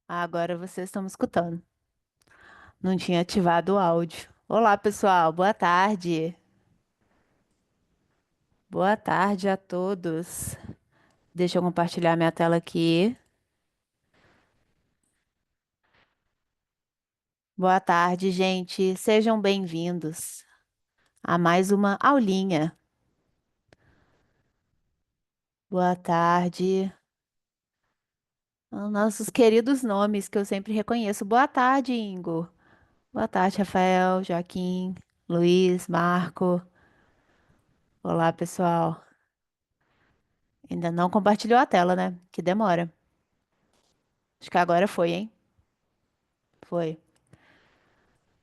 Agora vocês estão me escutando. Não tinha ativado o áudio. Olá, pessoal. Boa tarde. Boa tarde a todos. Deixa eu compartilhar minha tela aqui. Boa tarde, gente. Sejam bem-vindos a mais uma aulinha. Boa tarde. Nossos queridos nomes que eu sempre reconheço. Boa tarde, Ingo. Boa tarde, Rafael, Joaquim, Luiz, Marco. Olá, pessoal. Ainda não compartilhou a tela, né? Que demora. Acho que agora foi, hein? Foi.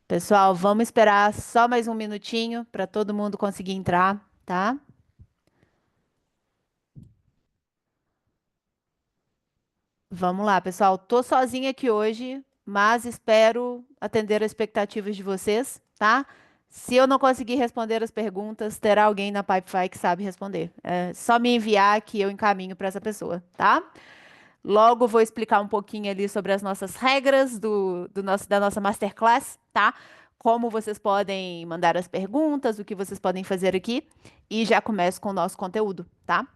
Pessoal, vamos esperar só mais um minutinho para todo mundo conseguir entrar, tá? Vamos lá, pessoal. Tô sozinha aqui hoje, mas espero atender as expectativas de vocês, tá? Se eu não conseguir responder as perguntas, terá alguém na Pipefy que sabe responder. É só me enviar que eu encaminho para essa pessoa, tá? Logo vou explicar um pouquinho ali sobre as nossas regras da nossa masterclass, tá? Como vocês podem mandar as perguntas, o que vocês podem fazer aqui. E já começo com o nosso conteúdo, tá?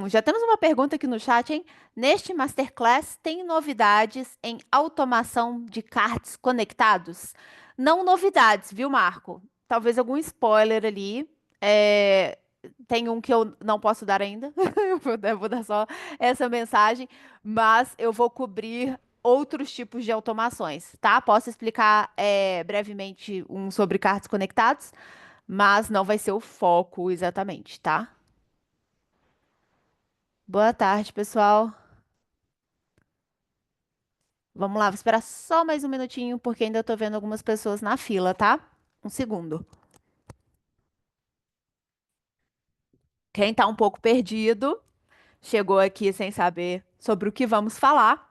Já temos uma pergunta aqui no chat, hein? Neste masterclass, tem novidades em automação de cards conectados? Não novidades, viu, Marco? Talvez algum spoiler ali. É, Tem um que eu não posso dar ainda. Eu vou dar só essa mensagem, mas eu vou cobrir outros tipos de automações, tá? Posso explicar brevemente um sobre cards conectados, mas não vai ser o foco exatamente, tá? Boa tarde, pessoal. Vamos lá, vou esperar só mais um minutinho, porque ainda tô vendo algumas pessoas na fila, tá? Um segundo. Quem tá um pouco perdido, chegou aqui sem saber sobre o que vamos falar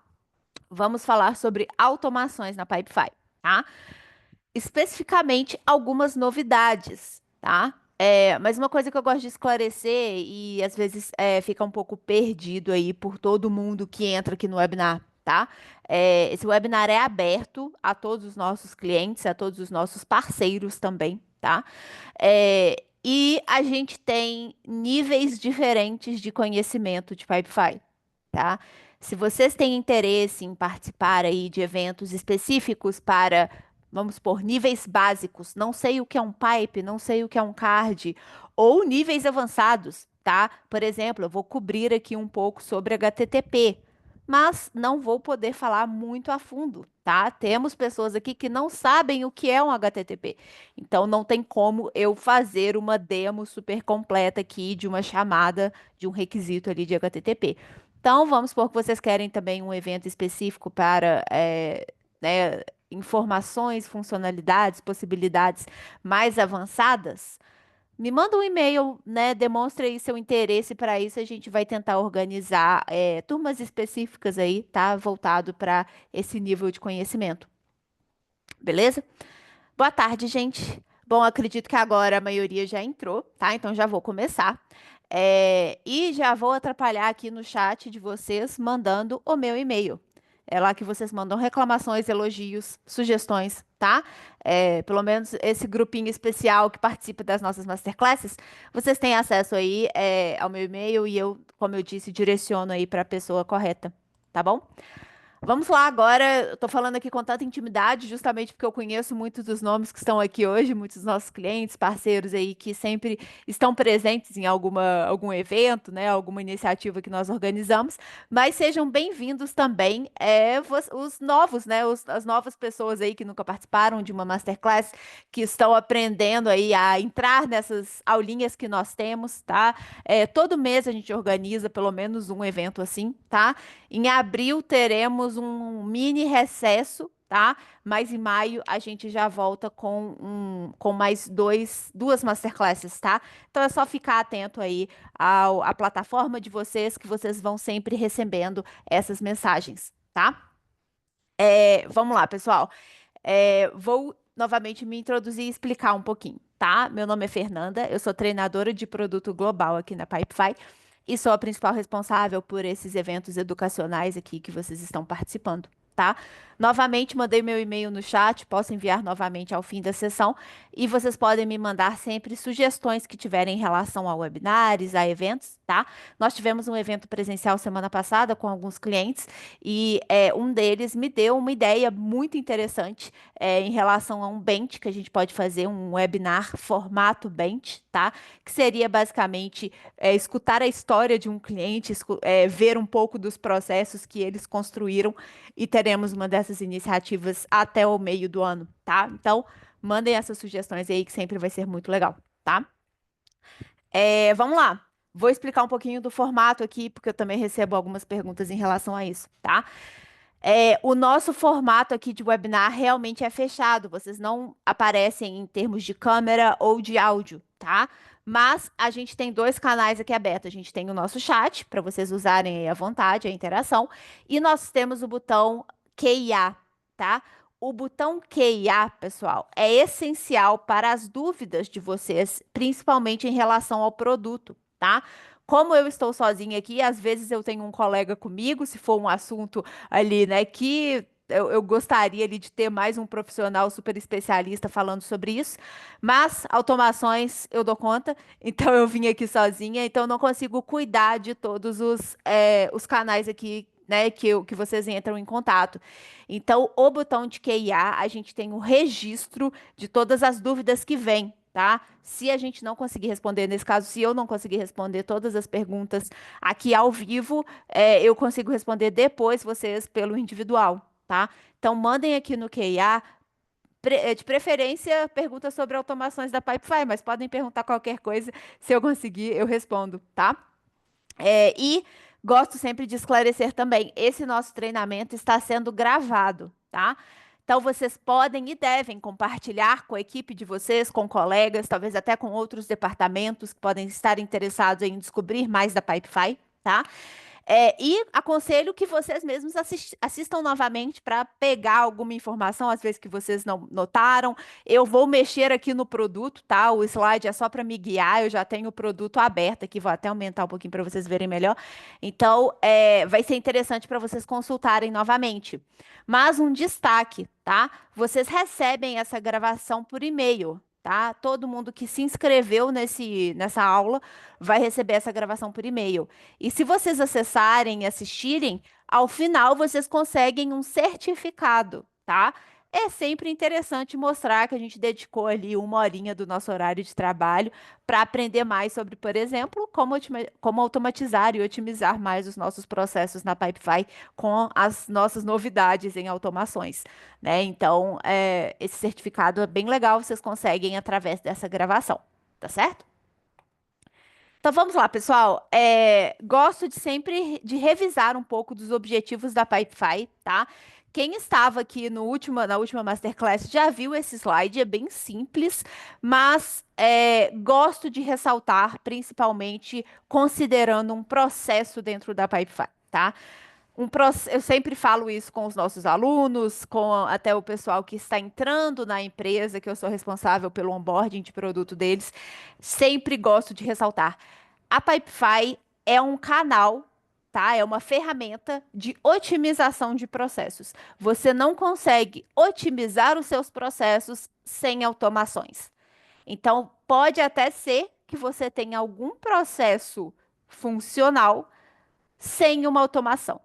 sobre automações na Pipefy, tá? Especificamente algumas novidades, tá? Mas uma coisa que eu gosto de esclarecer e às vezes fica um pouco perdido aí por todo mundo que entra aqui no webinar, tá? Esse webinar é aberto a todos os nossos clientes, a todos os nossos parceiros também, tá? E a gente tem níveis diferentes de conhecimento de Pipefy, tá? Se vocês têm interesse em participar aí de eventos específicos para, vamos supor, níveis básicos, não sei o que é um pipe, não sei o que é um card, ou níveis avançados, tá? Por exemplo, eu vou cobrir aqui um pouco sobre HTTP, mas não vou poder falar muito a fundo, tá? Temos pessoas aqui que não sabem o que é um HTTP, então não tem como eu fazer uma demo super completa aqui de uma chamada de um requisito ali de HTTP. Então, vamos supor que vocês querem também um evento específico para né, informações, funcionalidades, possibilidades mais avançadas. Me manda um e-mail, né? Demonstre aí seu interesse para isso. A gente vai tentar organizar turmas específicas aí, tá? Voltado para esse nível de conhecimento. Beleza? Boa tarde, gente. Bom, acredito que agora a maioria já entrou, tá? Então já vou começar. E já vou atrapalhar aqui no chat de vocês mandando o meu e-mail. É lá que vocês mandam reclamações, elogios, sugestões, tá? Pelo menos esse grupinho especial que participa das nossas masterclasses, vocês têm acesso aí, ao meu e-mail e eu, como eu disse, direciono aí para a pessoa correta, tá bom? Vamos lá agora. Eu tô falando aqui com tanta intimidade, justamente porque eu conheço muitos dos nomes que estão aqui hoje, muitos dos nossos clientes, parceiros aí que sempre estão presentes em algum evento, né? Alguma iniciativa que nós organizamos. Mas sejam bem-vindos também, os novos, né? As novas pessoas aí que nunca participaram de uma masterclass, que estão aprendendo aí a entrar nessas aulinhas que nós temos, tá? Todo mês a gente organiza pelo menos um evento assim, tá? Em abril teremos um mini recesso, tá? Mas em maio a gente já volta com mais duas masterclasses, tá? Então é só ficar atento aí à plataforma de vocês, que vocês vão sempre recebendo essas mensagens, tá? Vamos lá, pessoal. Vou novamente me introduzir e explicar um pouquinho, tá? Meu nome é Fernanda, eu sou treinadora de produto global aqui na Pipefy. e sou a principal responsável por esses eventos educacionais aqui que vocês estão participando, tá? Novamente, mandei meu e-mail no chat, posso enviar novamente ao fim da sessão, e vocês podem me mandar sempre sugestões que tiverem em relação a webinars, a eventos, tá? Nós tivemos um evento presencial semana passada com alguns clientes e um deles me deu uma ideia muito interessante em relação a um bench que a gente pode fazer, um webinar formato bench, tá? Que seria basicamente escutar a história de um cliente, ver um pouco dos processos que eles construíram e teremos uma dessas iniciativas até o meio do ano, tá? Então, mandem essas sugestões aí que sempre vai ser muito legal, tá? Vamos lá. Vou explicar um pouquinho do formato aqui, porque eu também recebo algumas perguntas em relação a isso, tá? O nosso formato aqui de webinar realmente é fechado, vocês não aparecem em termos de câmera ou de áudio, tá? Mas a gente tem dois canais aqui abertos. A gente tem o nosso chat, para vocês usarem aí à vontade a interação, e nós temos o botão Q&A, tá? O botão Q&A, pessoal, é essencial para as dúvidas de vocês, principalmente em relação ao produto, tá? Como eu estou sozinha aqui, às vezes eu tenho um colega comigo, se for um assunto ali, né, que eu gostaria ali de ter mais um profissional super especialista falando sobre isso, mas automações eu dou conta, então eu vim aqui sozinha, então eu não consigo cuidar de todos os canais aqui, né, que vocês entram em contato. Então, o botão de QIA, a gente tem o registro de todas as dúvidas que vêm. Tá? Se a gente não conseguir responder, nesse caso, se eu não conseguir responder todas as perguntas aqui ao vivo, eu consigo responder depois vocês pelo individual, tá? Então, mandem aqui no QIA, de preferência, perguntas sobre automações da Pipefy, mas podem perguntar qualquer coisa, se eu conseguir, eu respondo, tá? E gosto sempre de esclarecer também, esse nosso treinamento está sendo gravado, tá? Então vocês podem e devem compartilhar com a equipe de vocês, com colegas, talvez até com outros departamentos que podem estar interessados em descobrir mais da Pipefy, tá? E aconselho que vocês mesmos assistam novamente para pegar alguma informação, às vezes que vocês não notaram. Eu vou mexer aqui no produto, tá? O slide é só para me guiar. Eu já tenho o produto aberto aqui, vou até aumentar um pouquinho para vocês verem melhor. Então, vai ser interessante para vocês consultarem novamente. Mas um destaque, tá? Vocês recebem essa gravação por e-mail. Tá? Todo mundo que se inscreveu nessa aula vai receber essa gravação por e-mail. E se vocês acessarem e assistirem, ao final vocês conseguem um certificado, tá? É sempre interessante mostrar que a gente dedicou ali uma horinha do nosso horário de trabalho para aprender mais sobre, por exemplo, como automatizar e otimizar mais os nossos processos na Pipefy com as nossas novidades em automações, né? Então, esse certificado é bem legal, vocês conseguem através dessa gravação, tá certo? Então vamos lá, pessoal. Gosto de sempre de revisar um pouco dos objetivos da Pipefy, tá? Quem estava aqui na última Masterclass já viu esse slide, é bem simples, mas gosto de ressaltar, principalmente considerando um processo dentro da Pipefy, tá? Eu sempre falo isso com os nossos alunos, com até o pessoal que está entrando na empresa, que eu sou responsável pelo onboarding de produto deles. Sempre gosto de ressaltar. A Pipefy é um canal, tá? É uma ferramenta de otimização de processos. Você não consegue otimizar os seus processos sem automações. Então, pode até ser que você tenha algum processo funcional sem uma automação.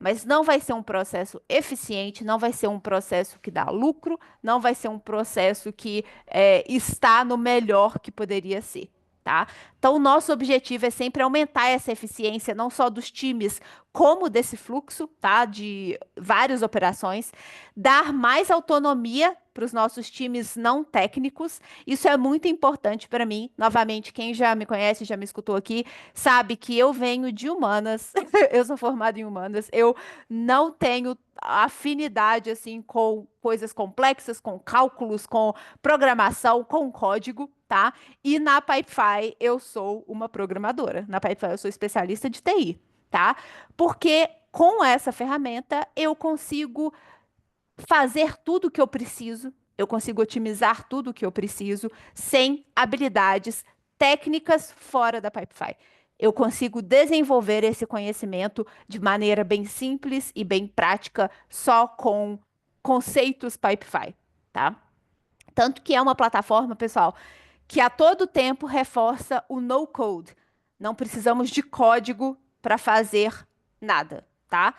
Mas não vai ser um processo eficiente, não vai ser um processo que dá lucro, não vai ser um processo que está no melhor que poderia ser, tá? Então, o nosso objetivo é sempre aumentar essa eficiência, não só dos times, como desse fluxo, tá? De várias operações, dar mais autonomia para os nossos times não técnicos. Isso é muito importante para mim. Novamente, quem já me conhece, já me escutou aqui, sabe que eu venho de humanas. Eu sou formada em humanas. Eu não tenho afinidade assim com coisas complexas, com cálculos, com programação, com código, tá? E na Pipefy eu sou uma programadora. Na Pipefy eu sou especialista de TI, tá? Porque com essa ferramenta eu consigo fazer tudo o que eu preciso, eu consigo otimizar tudo o que eu preciso sem habilidades técnicas fora da Pipefy. Eu consigo desenvolver esse conhecimento de maneira bem simples e bem prática, só com conceitos Pipefy, tá? Tanto que é uma plataforma, pessoal, que a todo tempo reforça o no code. Não precisamos de código para fazer nada, tá?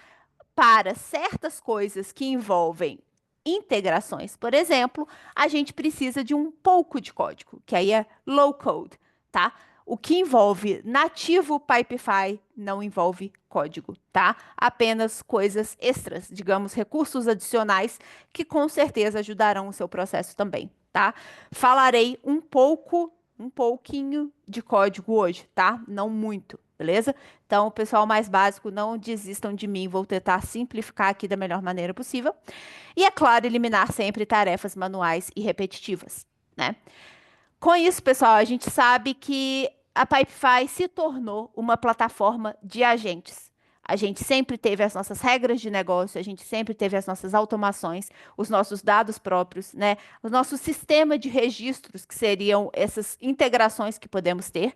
Para certas coisas que envolvem integrações, por exemplo, a gente precisa de um pouco de código, que aí é low code, tá? O que envolve nativo Pipefy não envolve código, tá? Apenas coisas extras, digamos, recursos adicionais que com certeza ajudarão o seu processo também, tá? Falarei um pouquinho de código hoje, tá? Não muito, beleza? Então, o pessoal mais básico, não desistam de mim, vou tentar simplificar aqui da melhor maneira possível. E, é claro, eliminar sempre tarefas manuais e repetitivas, né? Com isso, pessoal, a gente sabe que a Pipefy se tornou uma plataforma de agentes. A gente sempre teve as nossas regras de negócio, a gente sempre teve as nossas automações, os nossos dados próprios, né? O nosso sistema de registros, que seriam essas integrações que podemos ter.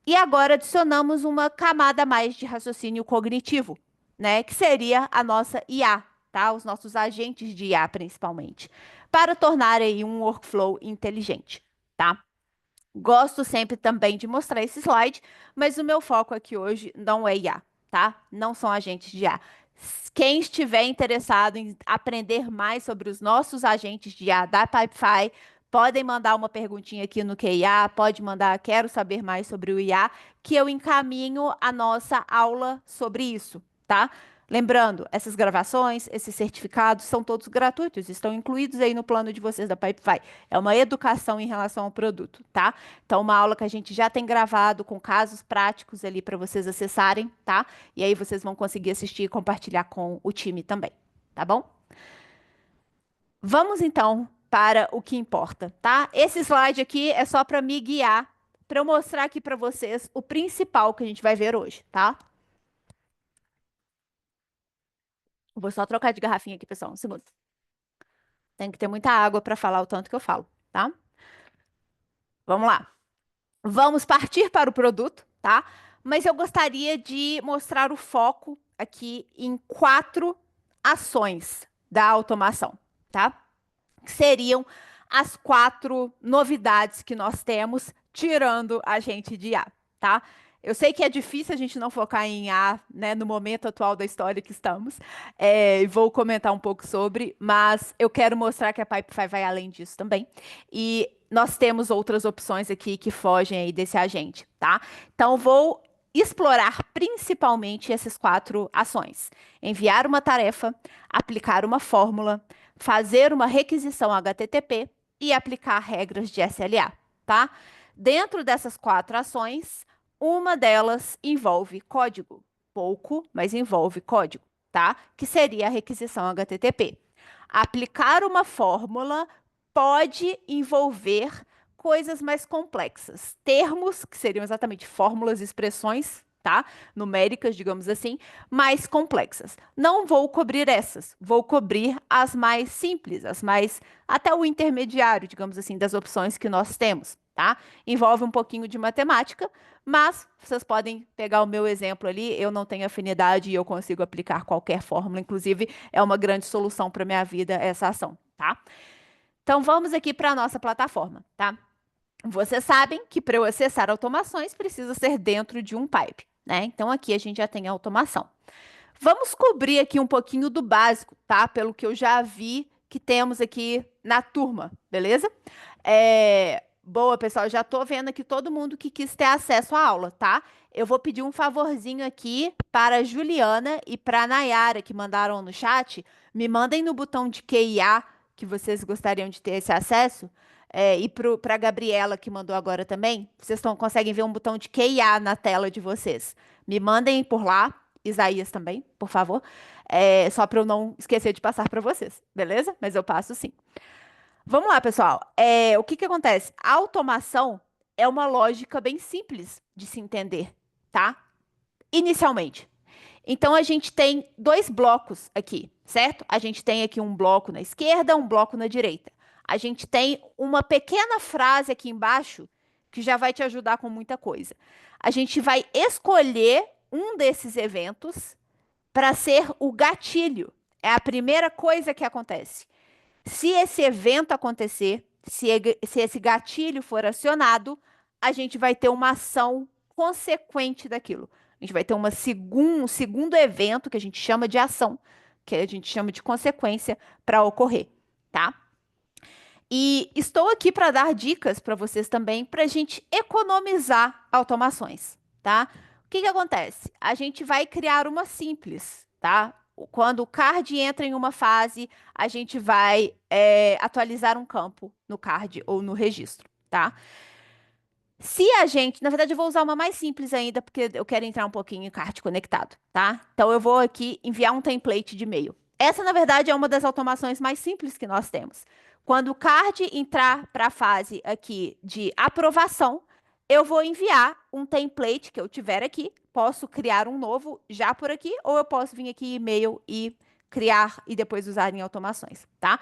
E agora adicionamos uma camada a mais de raciocínio cognitivo, né? Que seria a nossa IA, tá? Os nossos agentes de IA, principalmente, para tornar aí um workflow inteligente, tá? Gosto sempre também de mostrar esse slide, mas o meu foco aqui hoje não é IA, tá? Não são agentes de IA. Quem estiver interessado em aprender mais sobre os nossos agentes de IA da Pipefy, podem mandar uma perguntinha aqui no QIA, pode mandar, quero saber mais sobre o IA, que eu encaminho a nossa aula sobre isso, tá? Lembrando, essas gravações, esses certificados são todos gratuitos, estão incluídos aí no plano de vocês da Pipefy. É uma educação em relação ao produto, tá? Então, uma aula que a gente já tem gravado com casos práticos ali para vocês acessarem, tá? E aí vocês vão conseguir assistir e compartilhar com o time também, tá bom? Vamos então para o que importa, tá? Esse slide aqui é só para me guiar, para eu mostrar aqui para vocês o principal que a gente vai ver hoje, tá? Vou só trocar de garrafinha aqui, pessoal, um segundo. Tem que ter muita água para falar o tanto que eu falo, tá? Vamos lá. Vamos partir para o produto, tá? Mas eu gostaria de mostrar o foco aqui em quatro ações da automação, tá? Que seriam as quatro novidades que nós temos, tirando a gente de A, tá? Eu sei que é difícil a gente não focar em A, né, no momento atual da história que estamos, e vou comentar um pouco sobre, mas eu quero mostrar que a Pipefy vai além disso também. E nós temos outras opções aqui que fogem aí desse agente, tá? Então, vou explorar principalmente essas quatro ações: enviar uma tarefa, aplicar uma fórmula, fazer uma requisição HTTP e aplicar regras de SLA, tá? Dentro dessas quatro ações, uma delas envolve código, pouco, mas envolve código, tá? Que seria a requisição HTTP. Aplicar uma fórmula pode envolver coisas mais complexas, termos que seriam exatamente fórmulas, expressões, tá? Numéricas, digamos assim, mais complexas. Não vou cobrir essas, vou cobrir as mais simples, as mais até o intermediário, digamos assim, das opções que nós temos, tá? Envolve um pouquinho de matemática, mas vocês podem pegar o meu exemplo ali, eu não tenho afinidade e eu consigo aplicar qualquer fórmula, inclusive é uma grande solução para minha vida essa ação, tá? Então vamos aqui para a nossa plataforma, tá? Vocês sabem que para eu acessar automações precisa ser dentro de um pipe, né? Então aqui a gente já tem a automação. Vamos cobrir aqui um pouquinho do básico, tá? Pelo que eu já vi que temos aqui na turma, beleza? Boa, pessoal, já tô vendo aqui todo mundo que quis ter acesso à aula, tá? Eu vou pedir um favorzinho aqui para a Juliana e para a Nayara, que mandaram no chat. Me mandem no botão de QIA que vocês gostariam de ter esse acesso. E para a Gabriela, que mandou agora também, vocês conseguem ver um botão de QIA na tela de vocês. Me mandem por lá, Isaías também, por favor. Só para eu não esquecer de passar para vocês, beleza? Mas eu passo sim. Vamos lá, pessoal. O que que acontece? A automação é uma lógica bem simples de se entender, tá? Inicialmente. Então, a gente tem dois blocos aqui, certo? A gente tem aqui um bloco na esquerda, um bloco na direita. A gente tem uma pequena frase aqui embaixo que já vai te ajudar com muita coisa. A gente vai escolher um desses eventos para ser o gatilho. É a primeira coisa que acontece. Se esse evento acontecer, se esse gatilho for acionado, a gente vai ter uma ação consequente daquilo. A gente vai ter um segundo evento que a gente chama de ação, que a gente chama de consequência para ocorrer, tá? E estou aqui para dar dicas para vocês também para a gente economizar automações, tá? O que que acontece? A gente vai criar uma simples, tá? Quando o card entra em uma fase, a gente vai atualizar um campo no card ou no registro, tá? Se a gente, na verdade, eu vou usar uma mais simples ainda, porque eu quero entrar um pouquinho em card conectado, tá? Então, eu vou aqui enviar um template de e-mail. Essa, na verdade, é uma das automações mais simples que nós temos. Quando o card entrar para a fase aqui de aprovação, eu vou enviar um template que eu tiver aqui. Posso criar um novo já por aqui, ou eu posso vir aqui e-mail e criar e depois usar em automações, tá?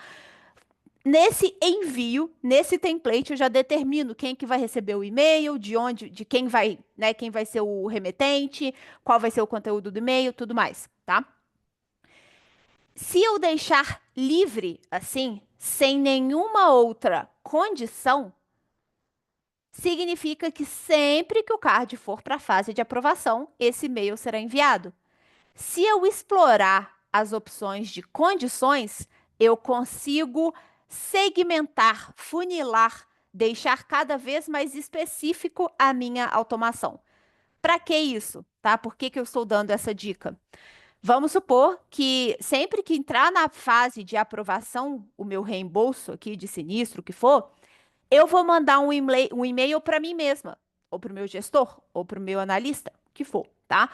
Nesse envio, nesse template, eu já determino quem que vai receber o e-mail, de onde, de quem vai, né, quem vai ser o remetente, qual vai ser o conteúdo do e-mail, tudo mais, tá? Se eu deixar livre assim, sem nenhuma outra condição, significa que sempre que o card for para a fase de aprovação, esse e-mail será enviado. Se eu explorar as opções de condições, eu consigo segmentar, funilar, deixar cada vez mais específico a minha automação. Para que isso? Tá? Por que que eu estou dando essa dica? Vamos supor que sempre que entrar na fase de aprovação, o meu reembolso aqui de sinistro, o que for, eu vou mandar um e-mail para mim mesma, ou para o meu gestor, ou para o meu analista, o que for, tá?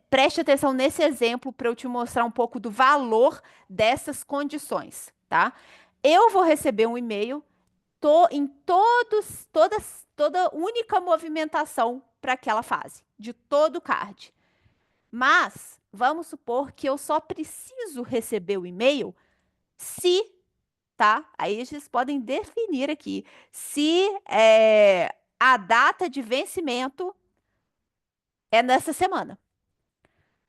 Preste atenção nesse exemplo para eu te mostrar um pouco do valor dessas condições, tá? Eu vou receber um e-mail em toda única movimentação para aquela fase, de todo o card. Mas vamos supor que eu só preciso receber o e-mail se, tá? Aí vocês podem definir aqui se a data de vencimento é nessa semana.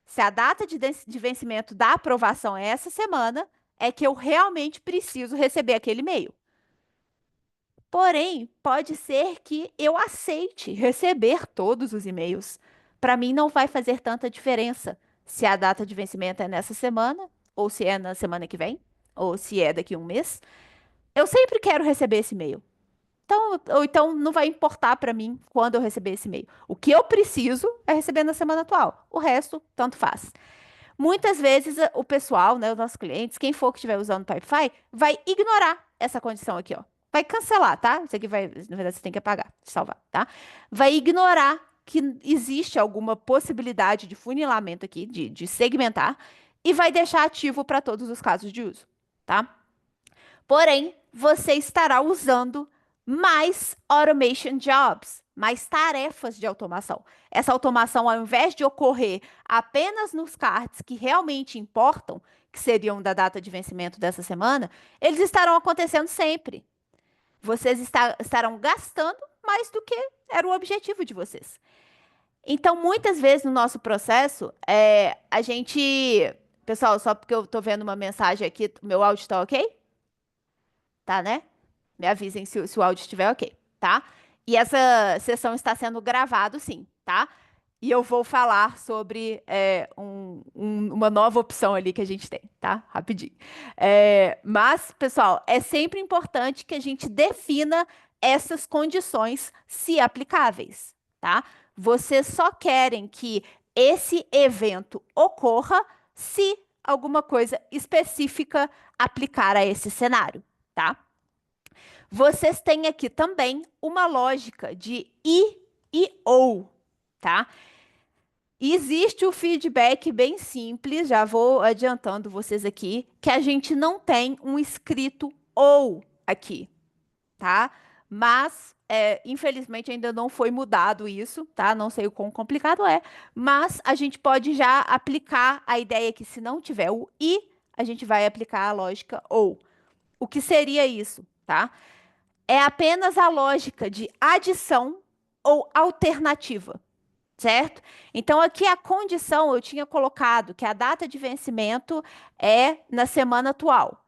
Se a data de vencimento da aprovação é essa semana, é que eu realmente preciso receber aquele e-mail. Porém, pode ser que eu aceite receber todos os e-mails. Para mim, não vai fazer tanta diferença se a data de vencimento é nessa semana, ou se é na semana que vem, ou se é daqui a um mês. Eu sempre quero receber esse e-mail. Então, ou então não vai importar para mim quando eu receber esse e-mail. O que eu preciso é receber na semana atual. O resto, tanto faz. Muitas vezes o pessoal, né, os nossos clientes, quem for que estiver usando o Pipefy, vai ignorar essa condição aqui, ó. Vai cancelar, tá? Isso aqui vai, na verdade, você tem que apagar, salvar, tá? Vai ignorar que existe alguma possibilidade de funilamento aqui, de segmentar, e vai deixar ativo para todos os casos de uso, tá? Porém, você estará usando mais automation jobs, mais tarefas de automação. Essa automação, ao invés de ocorrer apenas nos cards que realmente importam, que seriam da data de vencimento dessa semana, eles estarão acontecendo sempre. Vocês estarão gastando mais do que era o objetivo de vocês. Então, muitas vezes no nosso processo, a gente. Pessoal, só porque eu estou vendo uma mensagem aqui, meu áudio está ok? Tá, né? Me avisem se o áudio estiver ok, tá? E essa sessão está sendo gravado, sim, tá? E eu vou falar sobre uma nova opção ali que a gente tem, tá? Rapidinho. Mas, pessoal, é sempre importante que a gente defina essas condições, se aplicáveis, tá? Vocês só querem que esse evento ocorra se alguma coisa específica aplicar a esse cenário, tá? Vocês têm aqui também uma lógica de e ou, tá? Existe o feedback bem simples, já vou adiantando vocês aqui, que a gente não tem um escrito ou aqui, tá? Mas, infelizmente, ainda não foi mudado isso, tá? Não sei o quão complicado é, mas a gente pode já aplicar a ideia que se não tiver o e, a gente vai aplicar a lógica ou. O que seria isso, tá? É apenas a lógica de adição ou alternativa, certo? Então, aqui a condição eu tinha colocado que a data de vencimento é na semana atual.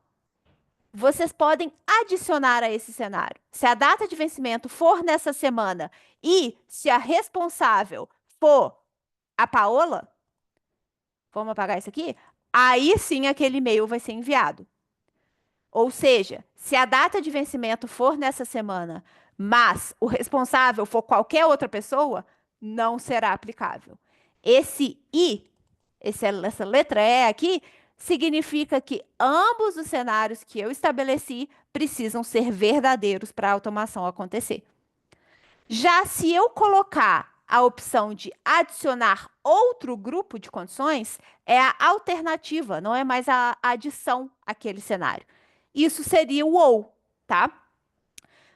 Vocês podem adicionar a esse cenário. Se a data de vencimento for nessa semana e se a responsável for a Paola, vamos apagar isso aqui? Aí sim aquele e-mail vai ser enviado. Ou seja, se a data de vencimento for nessa semana, mas o responsável for qualquer outra pessoa, não será aplicável. Esse I, essa letra E aqui, significa que ambos os cenários que eu estabeleci precisam ser verdadeiros para a automação acontecer. Já se eu colocar a opção de adicionar outro grupo de condições, é a alternativa, não é mais a adição àquele cenário. Isso seria o ou, tá?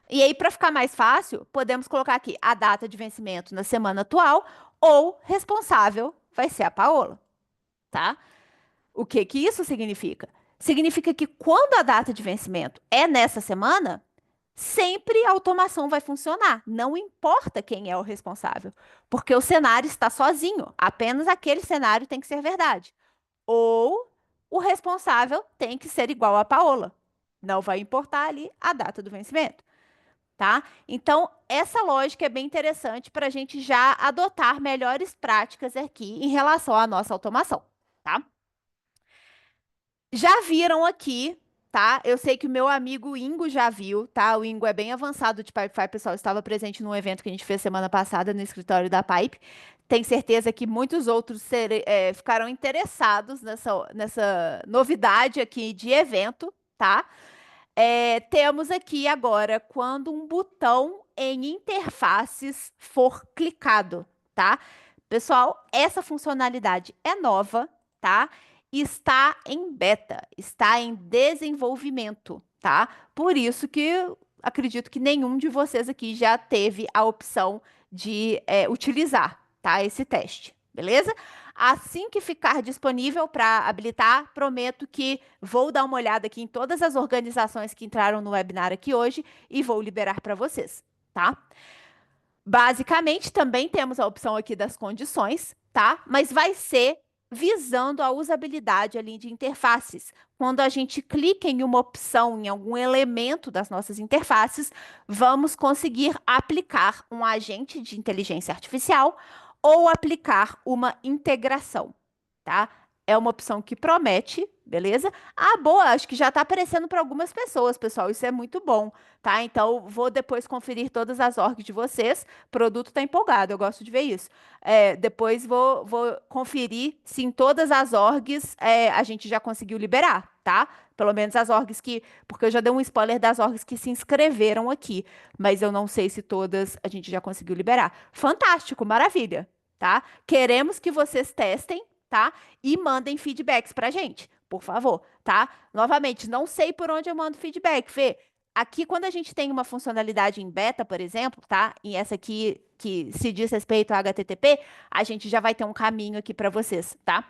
E aí, para ficar mais fácil, podemos colocar aqui a data de vencimento na semana atual ou responsável vai ser a Paola, tá? O que que isso significa? Significa que quando a data de vencimento é nessa semana, sempre a automação vai funcionar, não importa quem é o responsável, porque o cenário está sozinho, apenas aquele cenário tem que ser verdade. Ou o responsável tem que ser igual a Paola, não vai importar ali a data do vencimento, tá? Então, essa lógica é bem interessante para a gente já adotar melhores práticas aqui em relação à nossa automação, tá? Já viram aqui, tá? Eu sei que o meu amigo Ingo já viu, tá? O Ingo é bem avançado de Pipefy, pessoal. Estava presente num evento que a gente fez semana passada no escritório da Pipe. Tenho certeza que muitos outros ficaram interessados nessa novidade aqui de evento, tá? Temos aqui agora quando um botão em interfaces for clicado, tá? Pessoal, essa funcionalidade é nova, tá? Está em beta, está em desenvolvimento, tá? Por isso que acredito que nenhum de vocês aqui já teve a opção de utilizar, tá? Esse teste, beleza? Assim que ficar disponível para habilitar, prometo que vou dar uma olhada aqui em todas as organizações que entraram no webinar aqui hoje e vou liberar para vocês, tá? Basicamente, também temos a opção aqui das condições, tá? Mas vai ser visando a usabilidade ali de interfaces. Quando a gente clica em uma opção, em algum elemento das nossas interfaces, vamos conseguir aplicar um agente de inteligência artificial ou aplicar uma integração, tá? É uma opção que promete, beleza? Ah, boa, acho que já está aparecendo para algumas pessoas, pessoal. Isso é muito bom, tá? Então, vou depois conferir todas as orgs de vocês. O produto está empolgado, eu gosto de ver isso. Depois vou conferir se em todas as orgs a gente já conseguiu liberar, tá? Pelo menos as orgs que. Porque eu já dei um spoiler das orgs que se inscreveram aqui, mas eu não sei se todas a gente já conseguiu liberar. Fantástico, maravilha, tá? Queremos que vocês testem, tá? E mandem feedbacks pra gente, por favor, tá? Novamente, não sei por onde eu mando feedback, Fê. Aqui, quando a gente tem uma funcionalidade em beta, por exemplo, tá? E essa aqui que se diz respeito a HTTP, a gente já vai ter um caminho aqui para vocês, tá?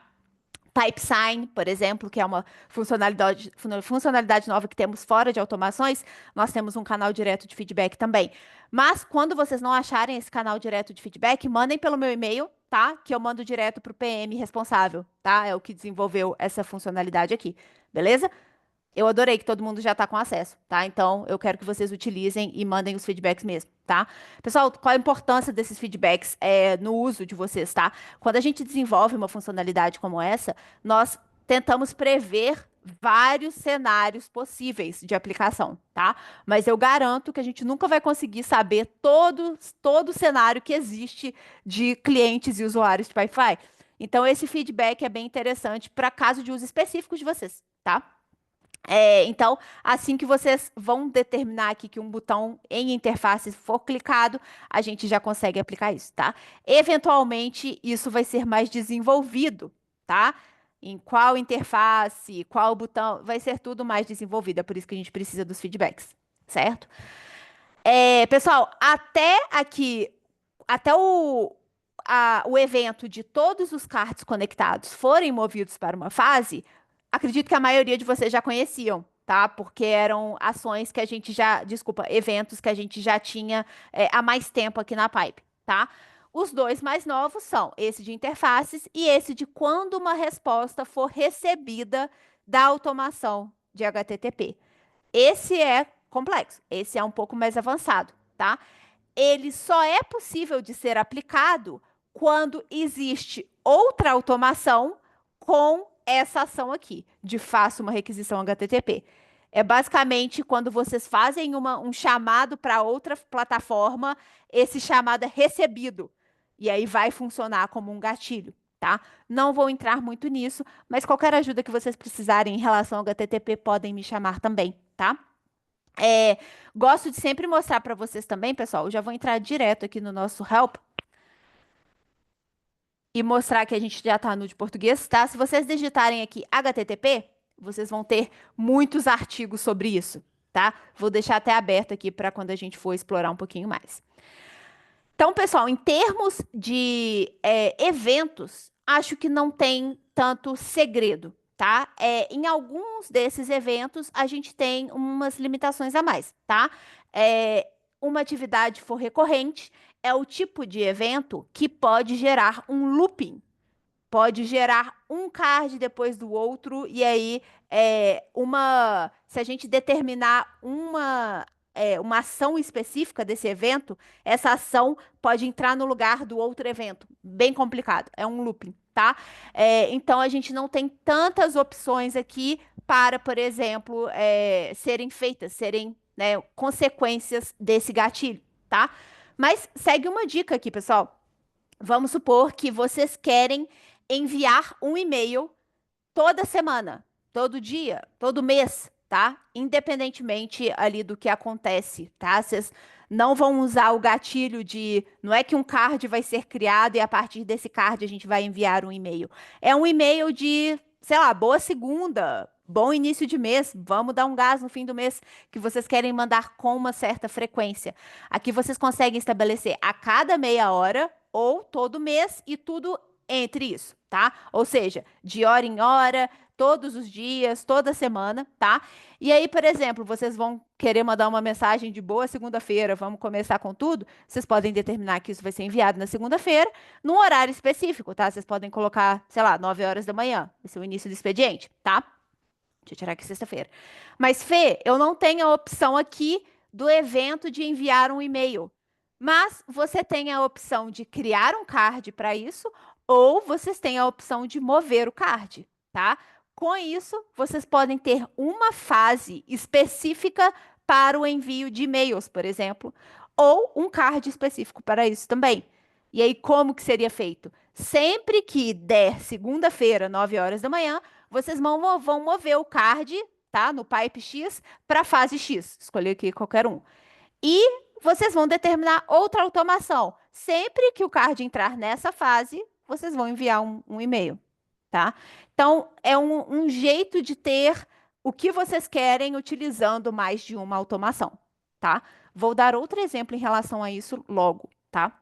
TypeSign, por exemplo, que é uma funcionalidade nova que temos fora de automações, nós temos um canal direto de feedback também. Mas quando vocês não acharem esse canal direto de feedback, mandem pelo meu e-mail, tá? Que eu mando direto para o PM responsável, tá? É o que desenvolveu essa funcionalidade aqui, beleza? Eu adorei que todo mundo já está com acesso, tá? Então, eu quero que vocês utilizem e mandem os feedbacks mesmo, tá? Pessoal, qual a importância desses feedbacks no uso de vocês, tá? Quando a gente desenvolve uma funcionalidade como essa, nós tentamos prever vários cenários possíveis de aplicação, tá? Mas eu garanto que a gente nunca vai conseguir saber todo o cenário que existe de clientes e usuários de Wi-Fi. Então, esse feedback é bem interessante para caso de uso específico de vocês, tá? Então, assim que vocês vão determinar aqui que um botão em interface for clicado, a gente já consegue aplicar isso, tá? Eventualmente, isso vai ser mais desenvolvido, tá? Em qual interface, qual botão, vai ser tudo mais desenvolvido. É por isso que a gente precisa dos feedbacks, certo? Pessoal, até aqui, até o evento de todos os cards conectados forem movidos para uma fase, acredito que a maioria de vocês já conheciam, tá? Porque eram ações que a gente já, desculpa, eventos que a gente já tinha há mais tempo aqui na Pipe, tá? Os dois mais novos são esse de interfaces e esse de quando uma resposta for recebida da automação de HTTP. Esse é complexo, esse é um pouco mais avançado, tá? Ele só é possível de ser aplicado quando existe outra automação com essa ação aqui, de faça uma requisição HTTP. É basicamente quando vocês fazem um chamado para outra plataforma, esse chamado é recebido. E aí vai funcionar como um gatilho, tá? Não vou entrar muito nisso, mas qualquer ajuda que vocês precisarem em relação ao HTTP podem me chamar também, tá? É, gosto de sempre mostrar para vocês também, pessoal. Eu já vou entrar direto aqui no nosso Help e mostrar que a gente já está no de português, tá? Se vocês digitarem aqui HTTP, vocês vão ter muitos artigos sobre isso, tá? Vou deixar até aberto aqui para quando a gente for explorar um pouquinho mais. Então, pessoal, em termos de eventos, acho que não tem tanto segredo, tá? Em alguns desses eventos, a gente tem umas limitações a mais, tá? Uma atividade for recorrente é o tipo de evento que pode gerar um looping, pode gerar um card depois do outro, e aí se a gente determinar uma ação específica desse evento, essa ação pode entrar no lugar do outro evento. Bem complicado, é um looping, tá? Então a gente não tem tantas opções aqui para, por exemplo, serem feitas, serem, né, consequências desse gatilho, tá? Mas segue uma dica aqui, pessoal. Vamos supor que vocês querem enviar um e-mail toda semana, todo dia, todo mês, tá? Independentemente ali do que acontece, tá? Vocês não vão usar o gatilho de, não é que um card vai ser criado e a partir desse card a gente vai enviar um e-mail. É um e-mail de, sei lá, boa segunda, bom início de mês, vamos dar um gás no fim do mês que vocês querem mandar com uma certa frequência. Aqui vocês conseguem estabelecer a cada meia hora ou todo mês e tudo entre isso, tá? Ou seja, de hora em hora, todos os dias, toda semana, tá? E aí, por exemplo, vocês vão querer mandar uma mensagem de boa segunda-feira, vamos começar com tudo. Vocês podem determinar que isso vai ser enviado na segunda-feira, num horário específico, tá? Vocês podem colocar, sei lá, 9 horas da manhã, vai ser o início do expediente, tá? Deixa eu tirar aqui sexta-feira. Mas, Fê, eu não tenho a opção aqui do evento de enviar um e-mail. Mas você tem a opção de criar um card para isso, ou vocês têm a opção de mover o card, tá? Com isso, vocês podem ter uma fase específica para o envio de e-mails, por exemplo, ou um card específico para isso também. E aí, como que seria feito? Sempre que der segunda-feira, 9 horas da manhã, vocês vão mover o card, tá? No pipe X para a fase X. Escolher aqui qualquer um. E vocês vão determinar outra automação. Sempre que o card entrar nessa fase, vocês vão enviar um e-mail, tá? Então, é um jeito de ter o que vocês querem utilizando mais de uma automação, tá? Vou dar outro exemplo em relação a isso logo, tá?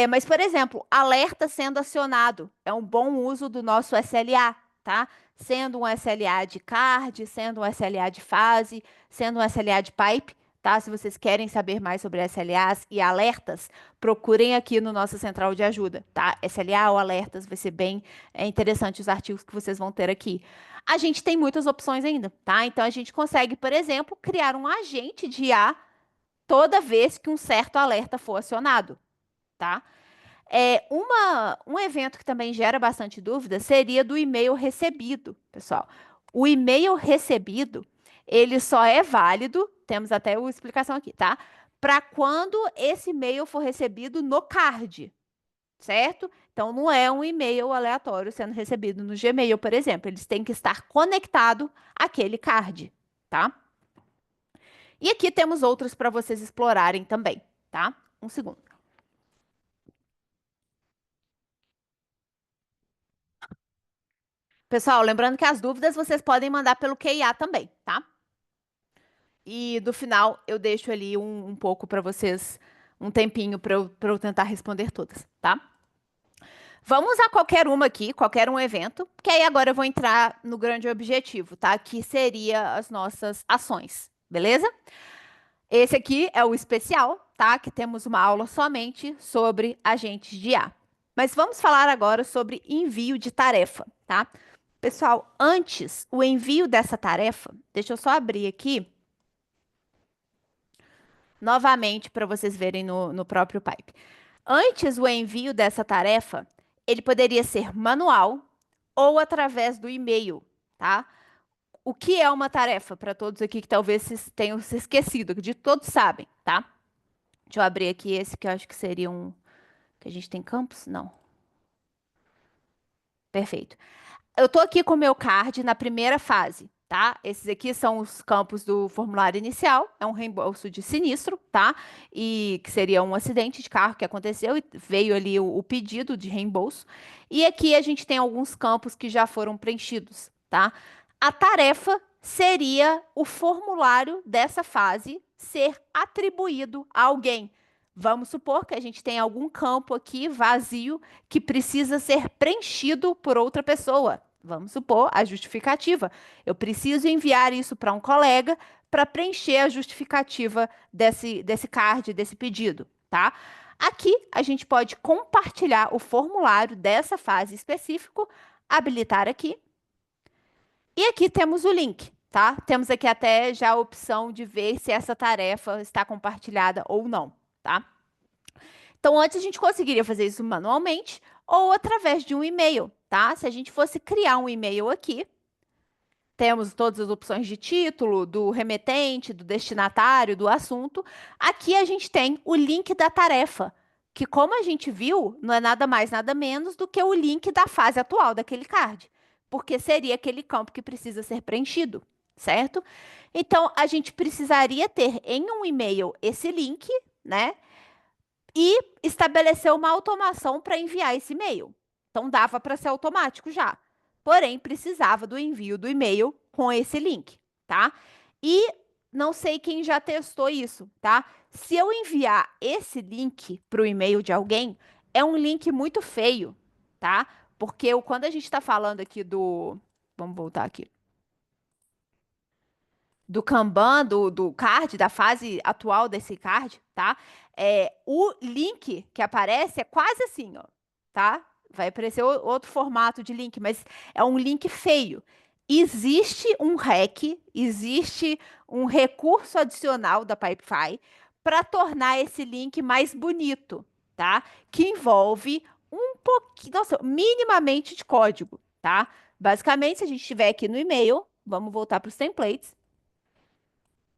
Mas, por exemplo, alerta sendo acionado é um bom uso do nosso SLA, tá? Sendo um SLA de card, sendo um SLA de fase, sendo um SLA de pipe, tá? Se vocês querem saber mais sobre SLAs e alertas, procurem aqui no nosso central de ajuda, tá? SLA ou alertas, vai ser bem interessante os artigos que vocês vão ter aqui. A gente tem muitas opções ainda, tá? Então a gente consegue, por exemplo, criar um agente de IA toda vez que um certo alerta for acionado, tá? Um evento que também gera bastante dúvida seria do e-mail recebido, pessoal. O e-mail recebido, ele só é válido, temos até a explicação aqui, tá? Para quando esse e-mail for recebido no card, certo? Então, não é um e-mail aleatório sendo recebido no Gmail, por exemplo. Eles têm que estar conectado àquele card, tá? E aqui temos outros para vocês explorarem também, tá? Um segundo. Pessoal, lembrando que as dúvidas vocês podem mandar pelo QIA também, tá? E do final eu deixo ali um pouco para vocês, um tempinho para eu tentar responder todas, tá? Vamos usar qualquer uma aqui, qualquer um evento, que aí agora eu vou entrar no grande objetivo, tá? Que seria as nossas ações, beleza? Esse aqui é o especial, tá? Que temos uma aula somente sobre agentes de IA. Mas vamos falar agora sobre envio de tarefa, tá? Pessoal, antes o envio dessa tarefa, deixa eu só abrir aqui novamente para vocês verem no próprio Pipe. Antes o envio dessa tarefa, ele poderia ser manual ou através do e-mail, tá? O que é uma tarefa para todos aqui que talvez vocês tenham se esquecido, que de todos sabem, tá? Deixa eu abrir aqui esse que eu acho que seria um que a gente tem campos? Não. Perfeito. Eu tô aqui com o meu card na primeira fase, tá? Esses aqui são os campos do formulário inicial, é um reembolso de sinistro, tá? E que seria um acidente de carro que aconteceu e veio ali o pedido de reembolso. E aqui a gente tem alguns campos que já foram preenchidos, tá? A tarefa seria o formulário dessa fase ser atribuído a alguém. Vamos supor que a gente tem algum campo aqui vazio que precisa ser preenchido por outra pessoa. Vamos supor a justificativa. Eu preciso enviar isso para um colega para preencher a justificativa desse card, desse pedido, tá? Aqui a gente pode compartilhar o formulário dessa fase específico, habilitar aqui. E aqui temos o link, tá? Temos aqui até já a opção de ver se essa tarefa está compartilhada ou não, tá? Então, antes a gente conseguiria fazer isso manualmente ou através de um e-mail, tá? Se a gente fosse criar um e-mail aqui, temos todas as opções de título, do remetente, do destinatário, do assunto. Aqui a gente tem o link da tarefa, que como a gente viu, não é nada mais, nada menos do que o link da fase atual daquele card, porque seria aquele campo que precisa ser preenchido, certo? Então, a gente precisaria ter em um e-mail esse link, né? E estabelecer uma automação para enviar esse e-mail. Então, dava para ser automático já. Porém, precisava do envio do e-mail com esse link, tá? E não sei quem já testou isso, tá? Se eu enviar esse link para o e-mail de alguém, é um link muito feio, tá? Porque quando a gente está falando aqui do. Vamos voltar aqui. Do Kanban, do card, da fase atual desse card, tá? O link que aparece é quase assim, ó, tá? Vai aparecer outro formato de link, mas é um link feio. Existe um hack, existe um recurso adicional da Pipefy para tornar esse link mais bonito, tá? Que envolve um pouquinho, nossa, minimamente de código, tá? Basicamente, se a gente estiver aqui no e-mail, vamos voltar para os templates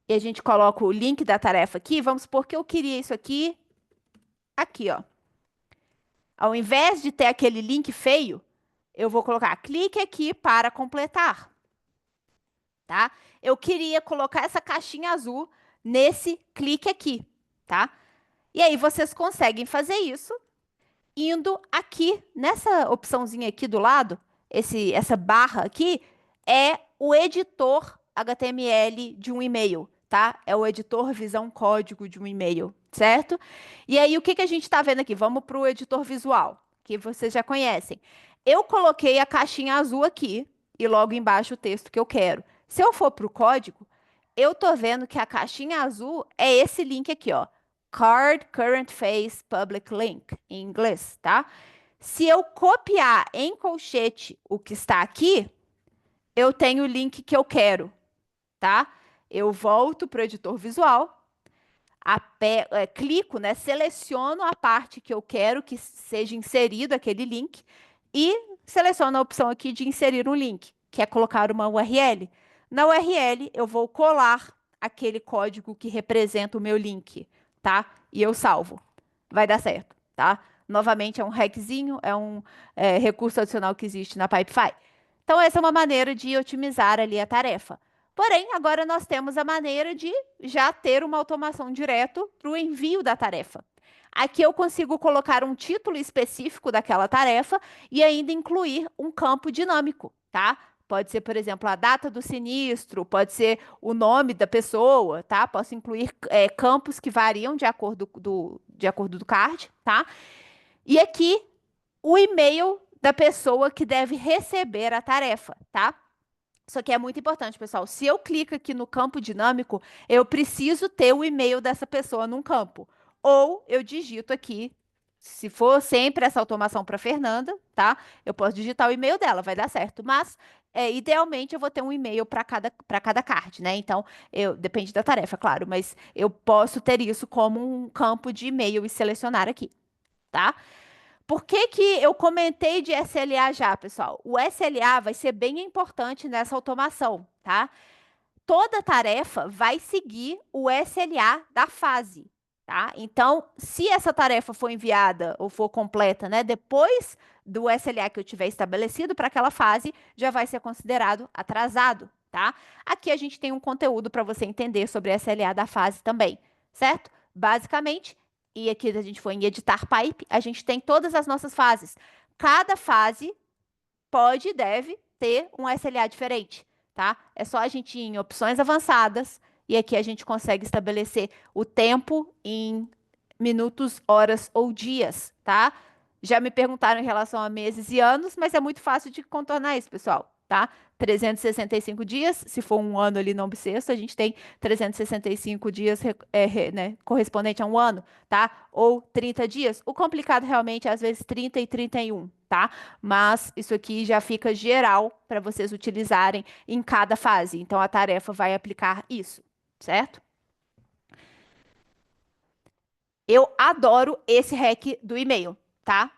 e a gente coloca o link da tarefa aqui, vamos supor que eu queria isso aqui, aqui, ó. Ao invés de ter aquele link feio, eu vou colocar clique aqui para completar, tá? Eu queria colocar essa caixinha azul nesse clique aqui, tá? E aí vocês conseguem fazer isso indo aqui nessa opçãozinha aqui do lado, essa barra aqui é o editor HTML de um e-mail, tá? É o editor visão código de um e-mail, certo? E aí o que que a gente está vendo aqui? Vamos para o editor visual, que vocês já conhecem. Eu coloquei a caixinha azul aqui e logo embaixo o texto que eu quero. Se eu for para o código, eu tô vendo que a caixinha azul é esse link aqui, ó. Card Current Phase Public Link, em inglês, tá? Se eu copiar em colchete o que está aqui, eu tenho o link que eu quero, tá? Eu volto para o editor visual, clico, né? Seleciono a parte que eu quero que seja inserido aquele link e seleciono a opção aqui de inserir um link, que é colocar uma URL. Na URL, eu vou colar aquele código que representa o meu link, tá? E eu salvo. Vai dar certo, tá? Novamente, é um hackzinho, é um recurso adicional que existe na Pipefy. Então, essa é uma maneira de otimizar ali a tarefa. Porém, agora nós temos a maneira de já ter uma automação direto para o envio da tarefa. Aqui eu consigo colocar um título específico daquela tarefa e ainda incluir um campo dinâmico, tá? Pode ser, por exemplo, a data do sinistro, pode ser o nome da pessoa, tá? Posso incluir campos que variam de acordo do card, tá? E aqui o e-mail da pessoa que deve receber a tarefa, tá? Isso aqui é muito importante, pessoal. Se eu clico aqui no campo dinâmico, eu preciso ter o e-mail dessa pessoa num campo. Ou eu digito aqui, se for sempre essa automação para Fernanda, tá? Eu posso digitar o e-mail dela, vai dar certo. Mas, idealmente, eu vou ter um e-mail para cada card, né? Então, depende da tarefa, claro, mas eu posso ter isso como um campo de e-mail e selecionar aqui, tá? Por que que eu comentei de SLA já, pessoal? O SLA vai ser bem importante nessa automação, tá? Toda tarefa vai seguir o SLA da fase, tá? Então, se essa tarefa for enviada ou for completa, né, depois do SLA que eu tiver estabelecido para aquela fase, já vai ser considerado atrasado, tá? Aqui a gente tem um conteúdo para você entender sobre SLA da fase também, certo? Basicamente, e aqui a gente foi em editar pipe, a gente tem todas as nossas fases. Cada fase pode e deve ter um SLA diferente, tá? É só a gente ir em opções avançadas e aqui a gente consegue estabelecer o tempo em minutos, horas ou dias, tá? Já me perguntaram em relação a meses e anos, mas é muito fácil de contornar isso, pessoal, tá? 365 dias, se for um ano ali não bissexto, a gente tem 365 dias, né, correspondente a um ano, tá? Ou 30 dias. O complicado realmente é às vezes 30 e 31, tá? Mas isso aqui já fica geral para vocês utilizarem em cada fase. Então a tarefa vai aplicar isso, certo? Eu adoro esse hack do e-mail, tá?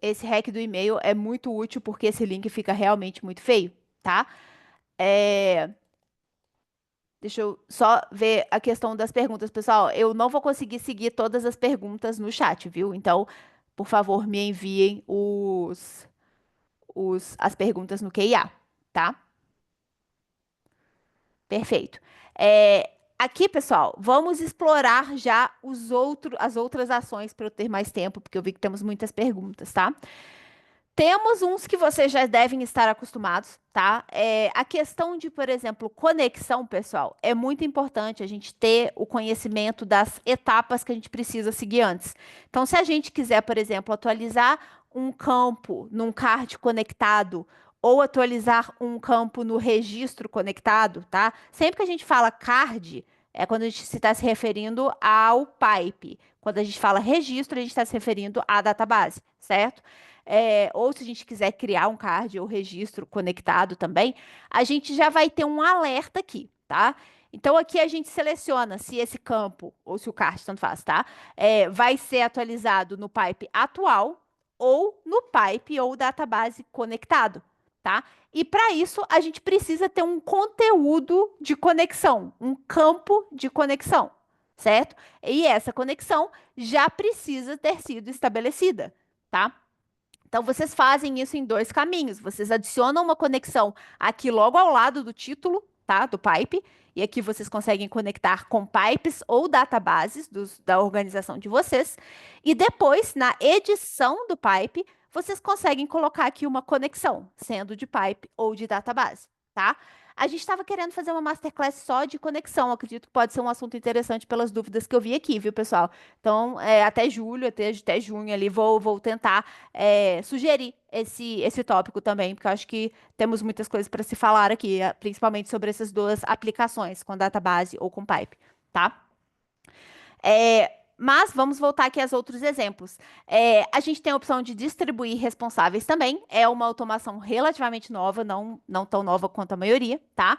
Esse hack do e-mail é muito útil porque esse link fica realmente muito feio, tá? É, Deixa eu só ver a questão das perguntas, pessoal. Eu não vou conseguir seguir todas as perguntas no chat, viu? Então, por favor, me enviem as perguntas no QIA, tá? Perfeito. Aqui, pessoal, vamos explorar já as outras ações para eu ter mais tempo, porque eu vi que temos muitas perguntas, tá? Temos uns que vocês já devem estar acostumados, tá? A questão de, por exemplo, conexão, pessoal, é muito importante a gente ter o conhecimento das etapas que a gente precisa seguir antes. Então, se a gente quiser, por exemplo, atualizar um campo num card conectado ou atualizar um campo no registro conectado, tá? Sempre que a gente fala card, é quando a gente está se referindo ao pipe. Quando a gente fala registro, a gente está se referindo à database, certo? Ou se a gente quiser criar um card ou registro conectado também, a gente já vai ter um alerta aqui, tá? Então aqui a gente seleciona se esse campo, ou se o card, tanto faz, tá? Vai ser atualizado no pipe atual ou no pipe ou database conectado, tá? E para isso a gente precisa ter um conteúdo de conexão, um campo de conexão, certo? E essa conexão já precisa ter sido estabelecida, tá? Então, vocês fazem isso em dois caminhos. Vocês adicionam uma conexão aqui logo ao lado do título, tá? Do pipe. E aqui vocês conseguem conectar com pipes ou databases da organização de vocês. E depois, na edição do pipe, vocês conseguem colocar aqui uma conexão, sendo de pipe ou de database, tá? A gente estava querendo fazer uma masterclass só de conexão. Acredito que pode ser um assunto interessante pelas dúvidas que eu vi aqui, viu, pessoal? Então, até julho, até junho ali, vou tentar sugerir esse tópico também, porque eu acho que temos muitas coisas para se falar aqui, principalmente sobre essas duas aplicações, com database ou com pipe, tá? Mas vamos voltar aqui aos outros exemplos. A gente tem a opção de distribuir responsáveis também. É uma automação relativamente nova, não tão nova quanto a maioria, tá?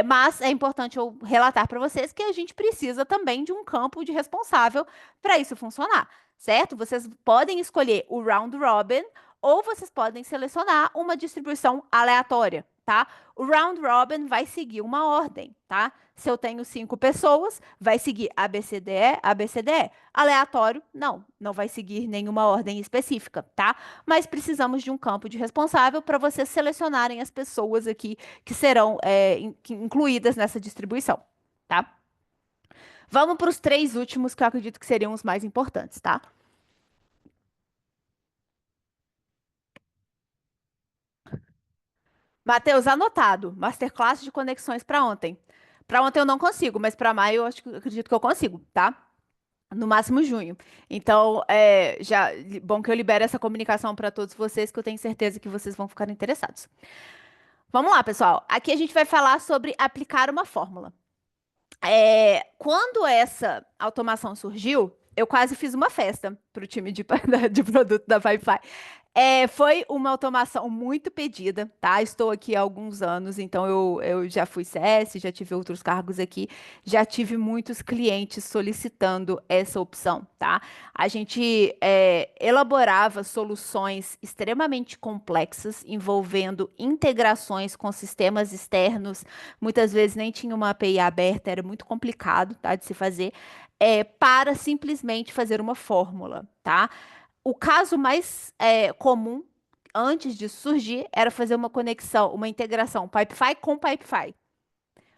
Mas é importante eu relatar para vocês que a gente precisa também de um campo de responsável para isso funcionar, certo? Vocês podem escolher o round robin ou vocês podem selecionar uma distribuição aleatória, tá? O round robin vai seguir uma ordem, tá? Se eu tenho 5 pessoas, vai seguir ABCDE, ABCDE. Aleatório, não vai seguir nenhuma ordem específica, tá? Mas precisamos de um campo de responsável para vocês selecionarem as pessoas aqui que serão incluídas nessa distribuição, tá? Vamos para os três últimos que eu acredito que seriam os mais importantes, tá? Matheus, anotado. Masterclass de conexões para ontem. Para ontem eu não consigo, mas para maio eu acredito que eu consigo, tá? No máximo junho. Então, já bom que eu libere essa comunicação para todos vocês, que eu tenho certeza que vocês vão ficar interessados. Vamos lá, pessoal. Aqui a gente vai falar sobre aplicar uma fórmula. Quando essa automação surgiu, eu quase fiz uma festa para o time de, de produto da Wi-Fi. Foi uma automação muito pedida, tá? Estou aqui há alguns anos, então eu já fui CS, já tive outros cargos aqui, já tive muitos clientes solicitando essa opção, tá? A gente elaborava soluções extremamente complexas, envolvendo integrações com sistemas externos, muitas vezes nem tinha uma API aberta, era muito complicado, tá, de se fazer, para simplesmente fazer uma fórmula, tá? O caso mais comum antes de surgir era fazer uma conexão, uma integração Pipefy com Pipefy.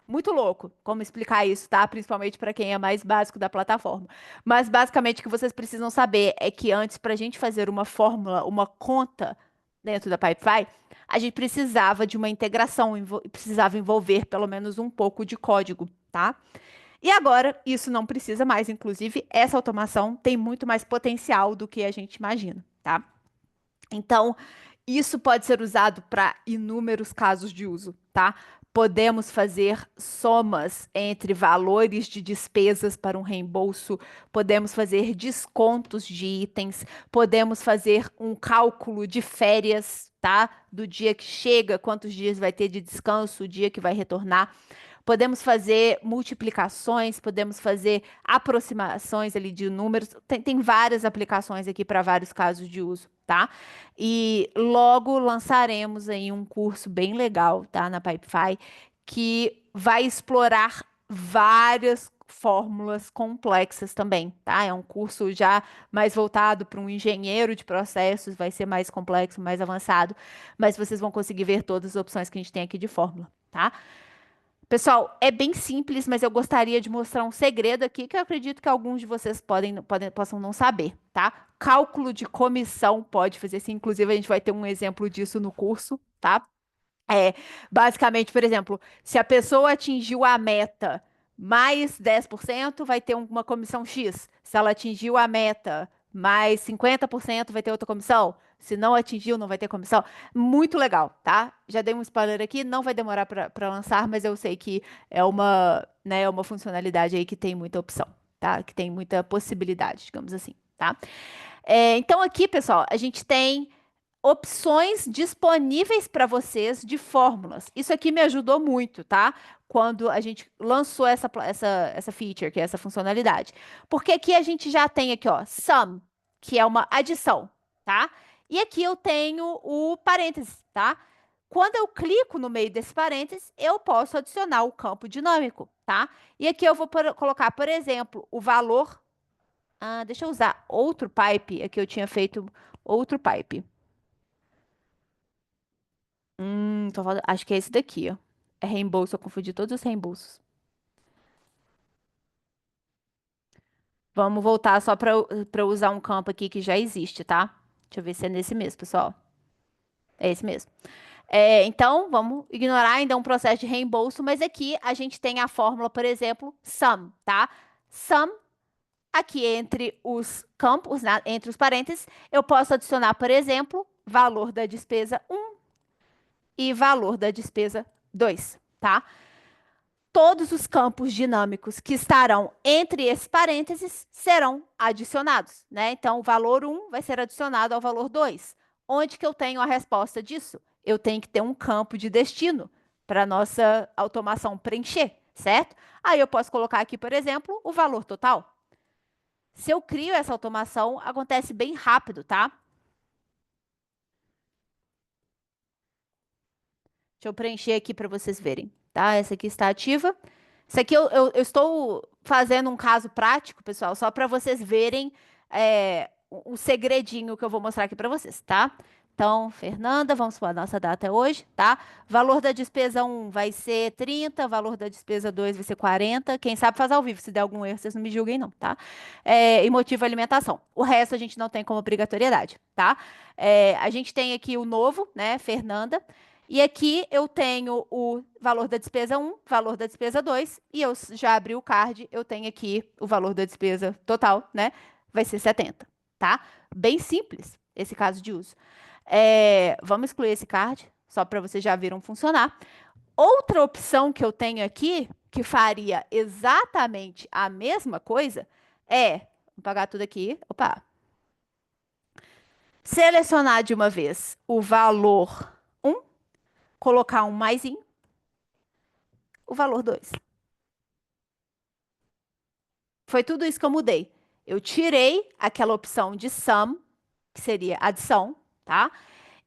Muito louco como explicar isso, tá? Principalmente para quem é mais básico da plataforma. Mas basicamente o que vocês precisam saber é que antes, para a gente fazer uma fórmula, uma conta dentro da Pipefy, a gente precisava de uma integração, precisava envolver pelo menos um pouco de código, tá? E agora isso não precisa mais, inclusive, essa automação tem muito mais potencial do que a gente imagina, tá? Então, isso pode ser usado para inúmeros casos de uso, tá? Podemos fazer somas entre valores de despesas para um reembolso, podemos fazer descontos de itens, podemos fazer um cálculo de férias, tá? Do dia que chega, quantos dias vai ter de descanso, o dia que vai retornar. Podemos fazer multiplicações, podemos fazer aproximações ali de números. Tem várias aplicações aqui para vários casos de uso, tá? E logo lançaremos aí um curso bem legal, tá? Na Pipefy, que vai explorar várias fórmulas complexas também, tá? É um curso já mais voltado para um engenheiro de processos, vai ser mais complexo, mais avançado, mas vocês vão conseguir ver todas as opções que a gente tem aqui de fórmula, tá? Pessoal, é bem simples, mas eu gostaria de mostrar um segredo aqui que eu acredito que alguns de vocês possam não saber, tá? Cálculo de comissão pode fazer sim. Inclusive, a gente vai ter um exemplo disso no curso, tá? É, basicamente, por exemplo, se a pessoa atingiu a meta mais 10%, vai ter uma comissão X. Se ela atingiu a meta mais 50%, vai ter outra comissão. Se não atingiu, não vai ter comissão. Muito legal, tá? Já dei um spoiler aqui, não vai demorar para lançar, mas eu sei que é uma funcionalidade aí que tem muita opção, tá? Que tem muita possibilidade, digamos assim, tá? Então aqui, pessoal, a gente tem opções disponíveis para vocês de fórmulas. Isso aqui me ajudou muito, tá? Quando a gente lançou essa feature, que é essa funcionalidade. Porque aqui a gente já tem aqui, ó, sum, que é uma adição, tá? E aqui eu tenho o parênteses, tá? Quando eu clico no meio desse parênteses, eu posso adicionar o campo dinâmico, tá? E aqui eu vou colocar, por exemplo, o valor. Deixa eu usar outro pipe. Aqui eu tinha feito outro pipe. Acho que é esse daqui, ó. É reembolso, eu confundi todos os reembolsos. Vamos voltar só para usar um campo aqui que já existe, tá? Deixa eu ver se é nesse mesmo, pessoal. É esse mesmo. Então, vamos ignorar ainda um processo de reembolso, mas aqui a gente tem a fórmula, por exemplo, sum, tá? Sum, aqui entre os campos, né, entre os parênteses, eu posso adicionar, por exemplo, valor da despesa um e valor da despesa 2, tá? Todos os campos dinâmicos que estarão entre esses parênteses serão adicionados, né? Então, o valor um vai ser adicionado ao valor 2. Onde que eu tenho a resposta disso? Eu tenho que ter um campo de destino para a nossa automação preencher, certo? Aí eu posso colocar aqui, por exemplo, o valor total. Se eu crio essa automação, acontece bem rápido, tá? Deixa eu preencher aqui para vocês verem, tá? Essa aqui está ativa. Isso aqui eu estou fazendo um caso prático, pessoal, só para vocês verem o segredinho que eu vou mostrar aqui para vocês, tá? Então, Fernanda, vamos para a nossa data hoje, tá? Valor da despesa um vai ser 30, valor da despesa 2 vai ser 40. Quem sabe faz ao vivo, se der algum erro, vocês não me julguem não, tá? E motivo alimentação. O resto a gente não tem como obrigatoriedade, tá? A gente tem aqui o novo, né, Fernanda, E aqui eu tenho o valor da despesa 1, valor da despesa 2, e eu já abri o card, eu tenho aqui o valor da despesa total, né? Vai ser 70, tá? Bem simples esse caso de uso. Vamos excluir esse card, só para vocês já viram funcionar. Outra opção que eu tenho aqui, que faria exatamente a mesma coisa, vou pagar tudo aqui, opa, selecionar de uma vez o valor 1, colocar um maisinho, o valor 2. Foi tudo isso que eu mudei. Eu tirei aquela opção de sum, que seria adição, tá?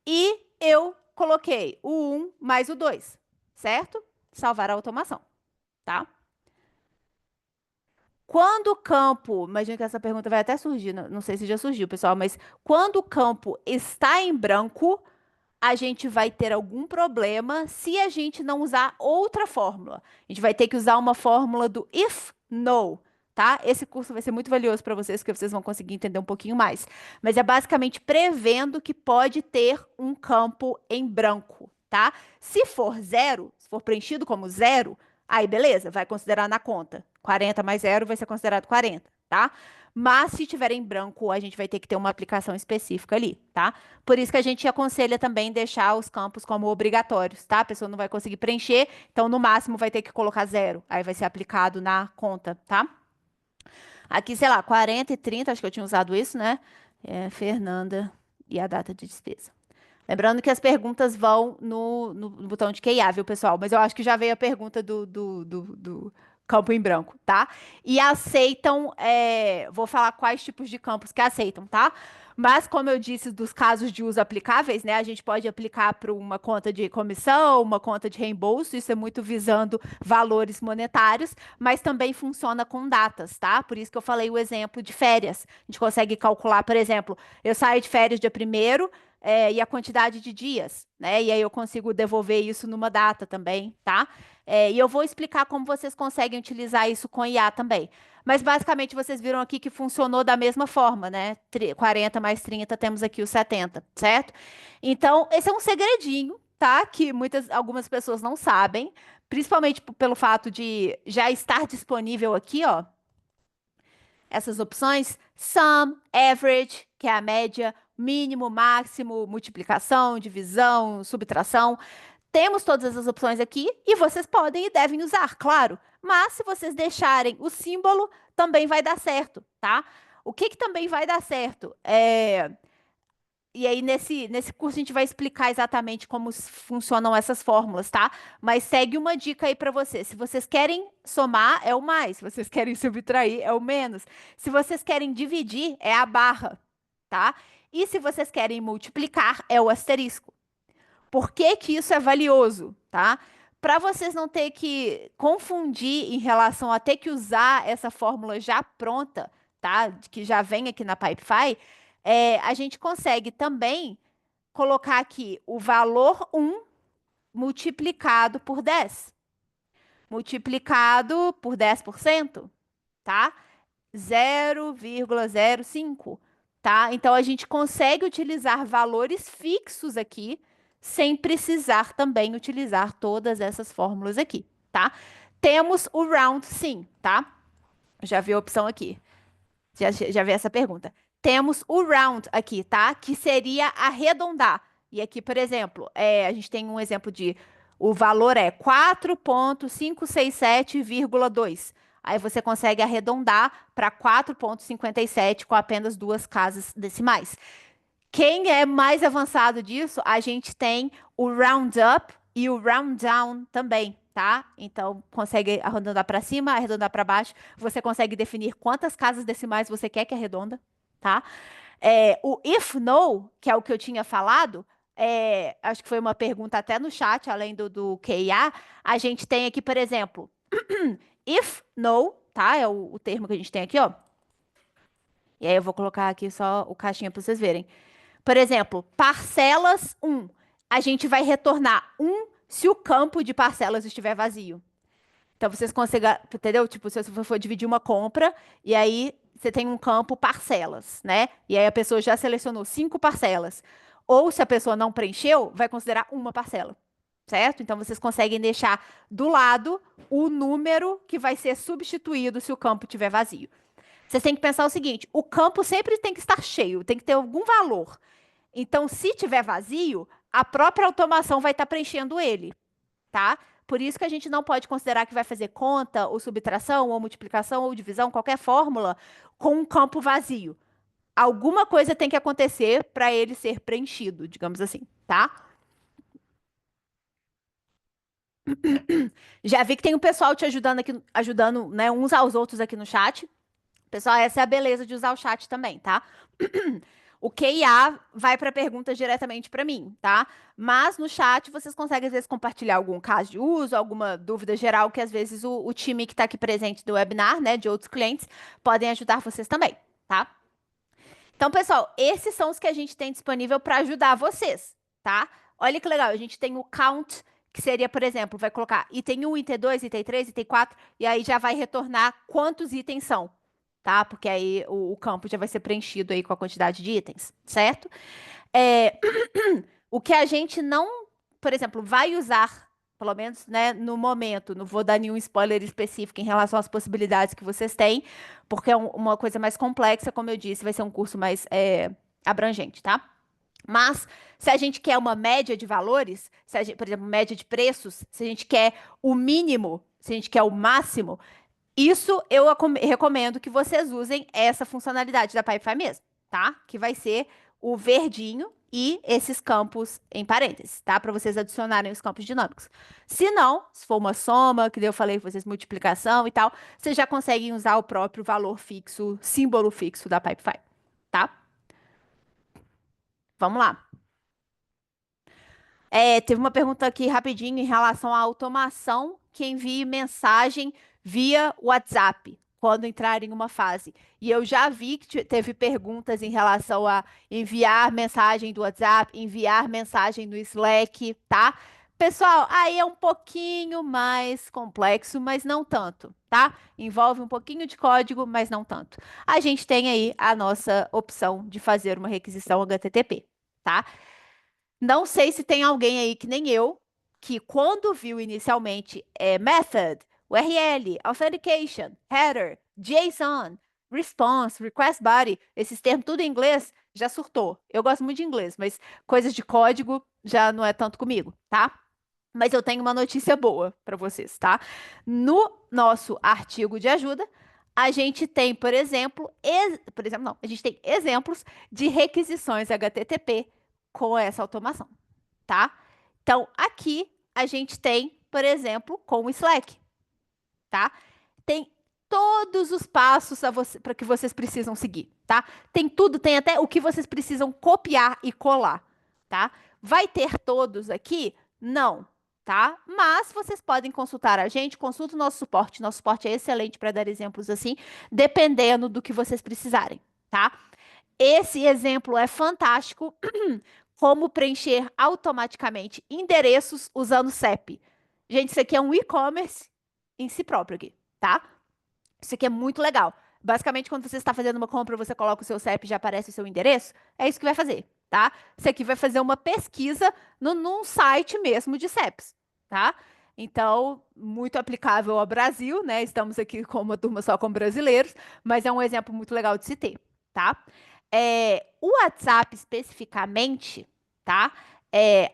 E eu coloquei o 1 mais o 2, certo? Salvar a automação, tá? Quando o campo, imagino que essa pergunta vai até surgir, não sei se já surgiu, pessoal, mas quando o campo está em branco, a gente vai ter algum problema se a gente não usar outra fórmula. A gente vai ter que usar uma fórmula do if no, tá? Esse curso vai ser muito valioso para vocês, porque vocês vão conseguir entender um pouquinho mais. Mas é basicamente prevendo que pode ter um campo em branco, tá? Se for zero, se for preenchido como zero, aí beleza, vai considerar na conta. 40 mais zero vai ser considerado 40, tá? Mas se tiver em branco, a gente vai ter que ter uma aplicação específica ali, tá? Por isso que a gente aconselha também deixar os campos como obrigatórios, tá? A pessoa não vai conseguir preencher, então no máximo vai ter que colocar zero. Aí vai ser aplicado na conta, tá? Aqui, sei lá, 40 e 30, acho que eu tinha usado isso, né? Fernanda e a data de despesa. Lembrando que as perguntas vão no botão de QIA, viu, pessoal? Mas eu acho que já veio a pergunta do campo em branco, tá? E aceitam, vou falar quais tipos de campos que aceitam, tá? Mas, como eu disse, dos casos de uso aplicáveis, né? A gente pode aplicar para uma conta de comissão, uma conta de reembolso, isso é muito visando valores monetários, mas também funciona com datas, tá? Por isso que eu falei o exemplo de férias. A gente consegue calcular, por exemplo, eu saio de férias dia 1º, e a quantidade de dias, né? E aí eu consigo devolver isso numa data também, tá? E eu vou explicar como vocês conseguem utilizar isso com IA também. Mas basicamente vocês viram aqui que funcionou da mesma forma, né? 40 mais 30, temos aqui o 70, certo? Então, esse é um segredinho, tá? Que algumas pessoas não sabem, principalmente pelo fato de já estar disponível aqui, ó, essas opções, sum, average, que é a média, mínimo, máximo, multiplicação, divisão, subtração. Temos todas essas opções aqui e vocês podem e devem usar, claro. Mas se vocês deixarem o símbolo, também vai dar certo, tá? O que que também vai dar certo? E aí, nesse curso, a gente vai explicar exatamente como funcionam essas fórmulas, tá? Mas segue uma dica aí para vocês. Se vocês querem somar, é o mais. Se vocês querem subtrair, é o menos. Se vocês querem dividir, é a barra, tá? E se vocês querem multiplicar, é o asterisco. Por que que isso é valioso, tá? Para vocês não ter que confundir em relação a ter que usar essa fórmula já pronta, tá? Que já vem aqui na Pipefy, a gente consegue também colocar aqui o valor 1 multiplicado por 10. Multiplicado por 10%, tá? 0,05, tá? Então a gente consegue utilizar valores fixos aqui, sem precisar também utilizar todas essas fórmulas aqui, tá? Temos o round sim, tá? Já vi a opção aqui. Já vi essa pergunta. Temos o round aqui, tá? Que seria arredondar. E aqui, por exemplo, a gente tem um exemplo de o valor é 4,567,2. Aí você consegue arredondar para 4,57 com apenas duas casas decimais. Quem é mais avançado disso, a gente tem o round up e o round down também, tá? Então, consegue arredondar para cima, arredondar para baixo. Você consegue definir quantas casas decimais você quer que arredonda, tá? O if no, que é o que eu tinha falado, acho que foi uma pergunta até no chat, além do QIA, a gente tem aqui, por exemplo, if no, tá? É o termo que a gente tem aqui, ó. E aí eu vou colocar aqui só o caixinha para vocês verem. Por exemplo, parcelas 1. A gente vai retornar 1 se o campo de parcelas estiver vazio. Então, vocês conseguem, entendeu? Tipo, se você for dividir uma compra, e aí você tem um campo parcelas, né? E aí a pessoa já selecionou 5 parcelas. Ou se a pessoa não preencheu, vai considerar uma parcela, certo? Então vocês conseguem deixar do lado o número que vai ser substituído se o campo estiver vazio. Vocês têm que pensar o seguinte: o campo sempre tem que estar cheio, tem que ter algum valor. Então, se tiver vazio, a própria automação vai estar preenchendo ele, tá? Por isso que a gente não pode considerar que vai fazer conta, ou subtração, ou multiplicação, ou divisão, qualquer fórmula, com um campo vazio. Alguma coisa tem que acontecer para ele ser preenchido, digamos assim, tá? Já vi que tem um pessoal te ajudando aqui, ajudando, né, uns aos outros aqui no chat. Pessoal, essa é a beleza de usar o chat também, tá? O QIA vai para perguntas diretamente para mim, tá? Mas no chat vocês conseguem, às vezes, compartilhar algum caso de uso, alguma dúvida geral, que às vezes o time que está aqui presente do webinar, né, de outros clientes, podem ajudar vocês também, tá? Então, pessoal, esses são os que a gente tem disponível para ajudar vocês, tá? Olha que legal, a gente tem o count, que seria, por exemplo, vai colocar item 1, item 2, item 3, item 4, e aí já vai retornar quantos itens são, tá? Porque aí o campo já vai ser preenchido aí com a quantidade de itens, certo? É, o que a gente não, por exemplo, vai usar, pelo menos, né, no momento, não vou dar nenhum spoiler específico em relação às possibilidades que vocês têm, porque é uma coisa mais complexa, como eu disse, vai ser um curso mais abrangente, tá? Mas, se a gente quer uma média de valores, se a gente, por exemplo, média de preços, se a gente quer o mínimo, se a gente quer o máximo, isso eu recomendo que vocês usem essa funcionalidade da Pipefy mesmo, tá? Que vai ser o verdinho e esses campos em parênteses, tá? Para vocês adicionarem os campos dinâmicos. Se não, se for uma soma, que daí eu falei com vocês, multiplicação e tal, vocês já conseguem usar o próprio valor fixo, símbolo fixo da Pipefy, tá? Vamos lá. Teve uma pergunta aqui rapidinho em relação à automação que envie mensagem via WhatsApp quando entrar em uma fase. E eu já vi que teve perguntas em relação a enviar mensagem do WhatsApp, enviar mensagem no Slack, tá? Pessoal, aí é um pouquinho mais complexo, mas não tanto, tá? Envolve um pouquinho de código, mas não tanto. A gente tem aí a nossa opção de fazer uma requisição HTTP, tá? Não sei se tem alguém aí que nem eu, que quando viu inicialmente method, URL, authentication, header, JSON, response, request body, esses termos tudo em inglês, já surtou. Eu gosto muito de inglês, mas coisas de código já não é tanto comigo, tá? Mas eu tenho uma notícia boa para vocês, tá? No nosso artigo de ajuda, a gente tem, não, a gente tem exemplos de requisições HTTP com essa automação, tá? Então, aqui a gente tem, por exemplo, com o Slack, tá? Tem todos os passos para que vocês precisam seguir, tá? Tem tudo, tem até o que vocês precisam copiar e colar, tá? Vai ter todos aqui? Não, tá? Mas vocês podem consultar a gente, consulta o nosso suporte. Nosso suporte é excelente para dar exemplos assim, dependendo do que vocês precisarem, tá? Esse exemplo é fantástico. Como preencher automaticamente endereços usando CEP. Gente, isso aqui é um e-commerce em si próprio aqui, tá? Isso aqui é muito legal. Basicamente, quando você está fazendo uma compra, você coloca o seu CEP e já aparece o seu endereço. É isso que vai fazer, tá? Isso aqui vai fazer uma pesquisa num site mesmo de CEPs, tá? Então, muito aplicável ao Brasil, né? Estamos aqui com uma turma só com brasileiros, mas é um exemplo muito legal de se ter, tá? O WhatsApp especificamente, tá?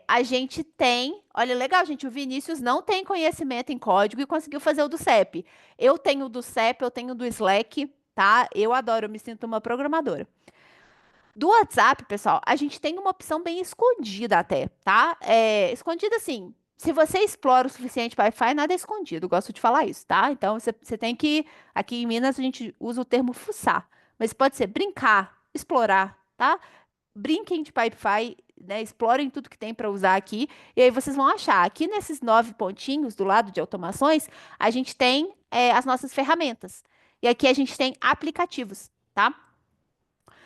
A gente tem. Olha, legal, gente. O Vinícius não tem conhecimento em código e conseguiu fazer o do CEP. Eu tenho o do CEP, eu tenho o do Slack, tá? Eu adoro, eu me sinto uma programadora. Do WhatsApp, pessoal, a gente tem uma opção bem escondida até, tá? Escondida assim. Se você explora o suficiente Wi-Fi, nada é escondido. Gosto de falar isso, tá? Então você tem que. Aqui em Minas a gente usa o termo fuçar, mas pode ser brincar, explorar, tá? Brinquem de Pipefy, né? Explorem tudo que tem para usar aqui. E aí vocês vão achar. Aqui nesses 9 pontinhos do lado de automações, a gente tem as nossas ferramentas. E aqui a gente tem aplicativos, tá?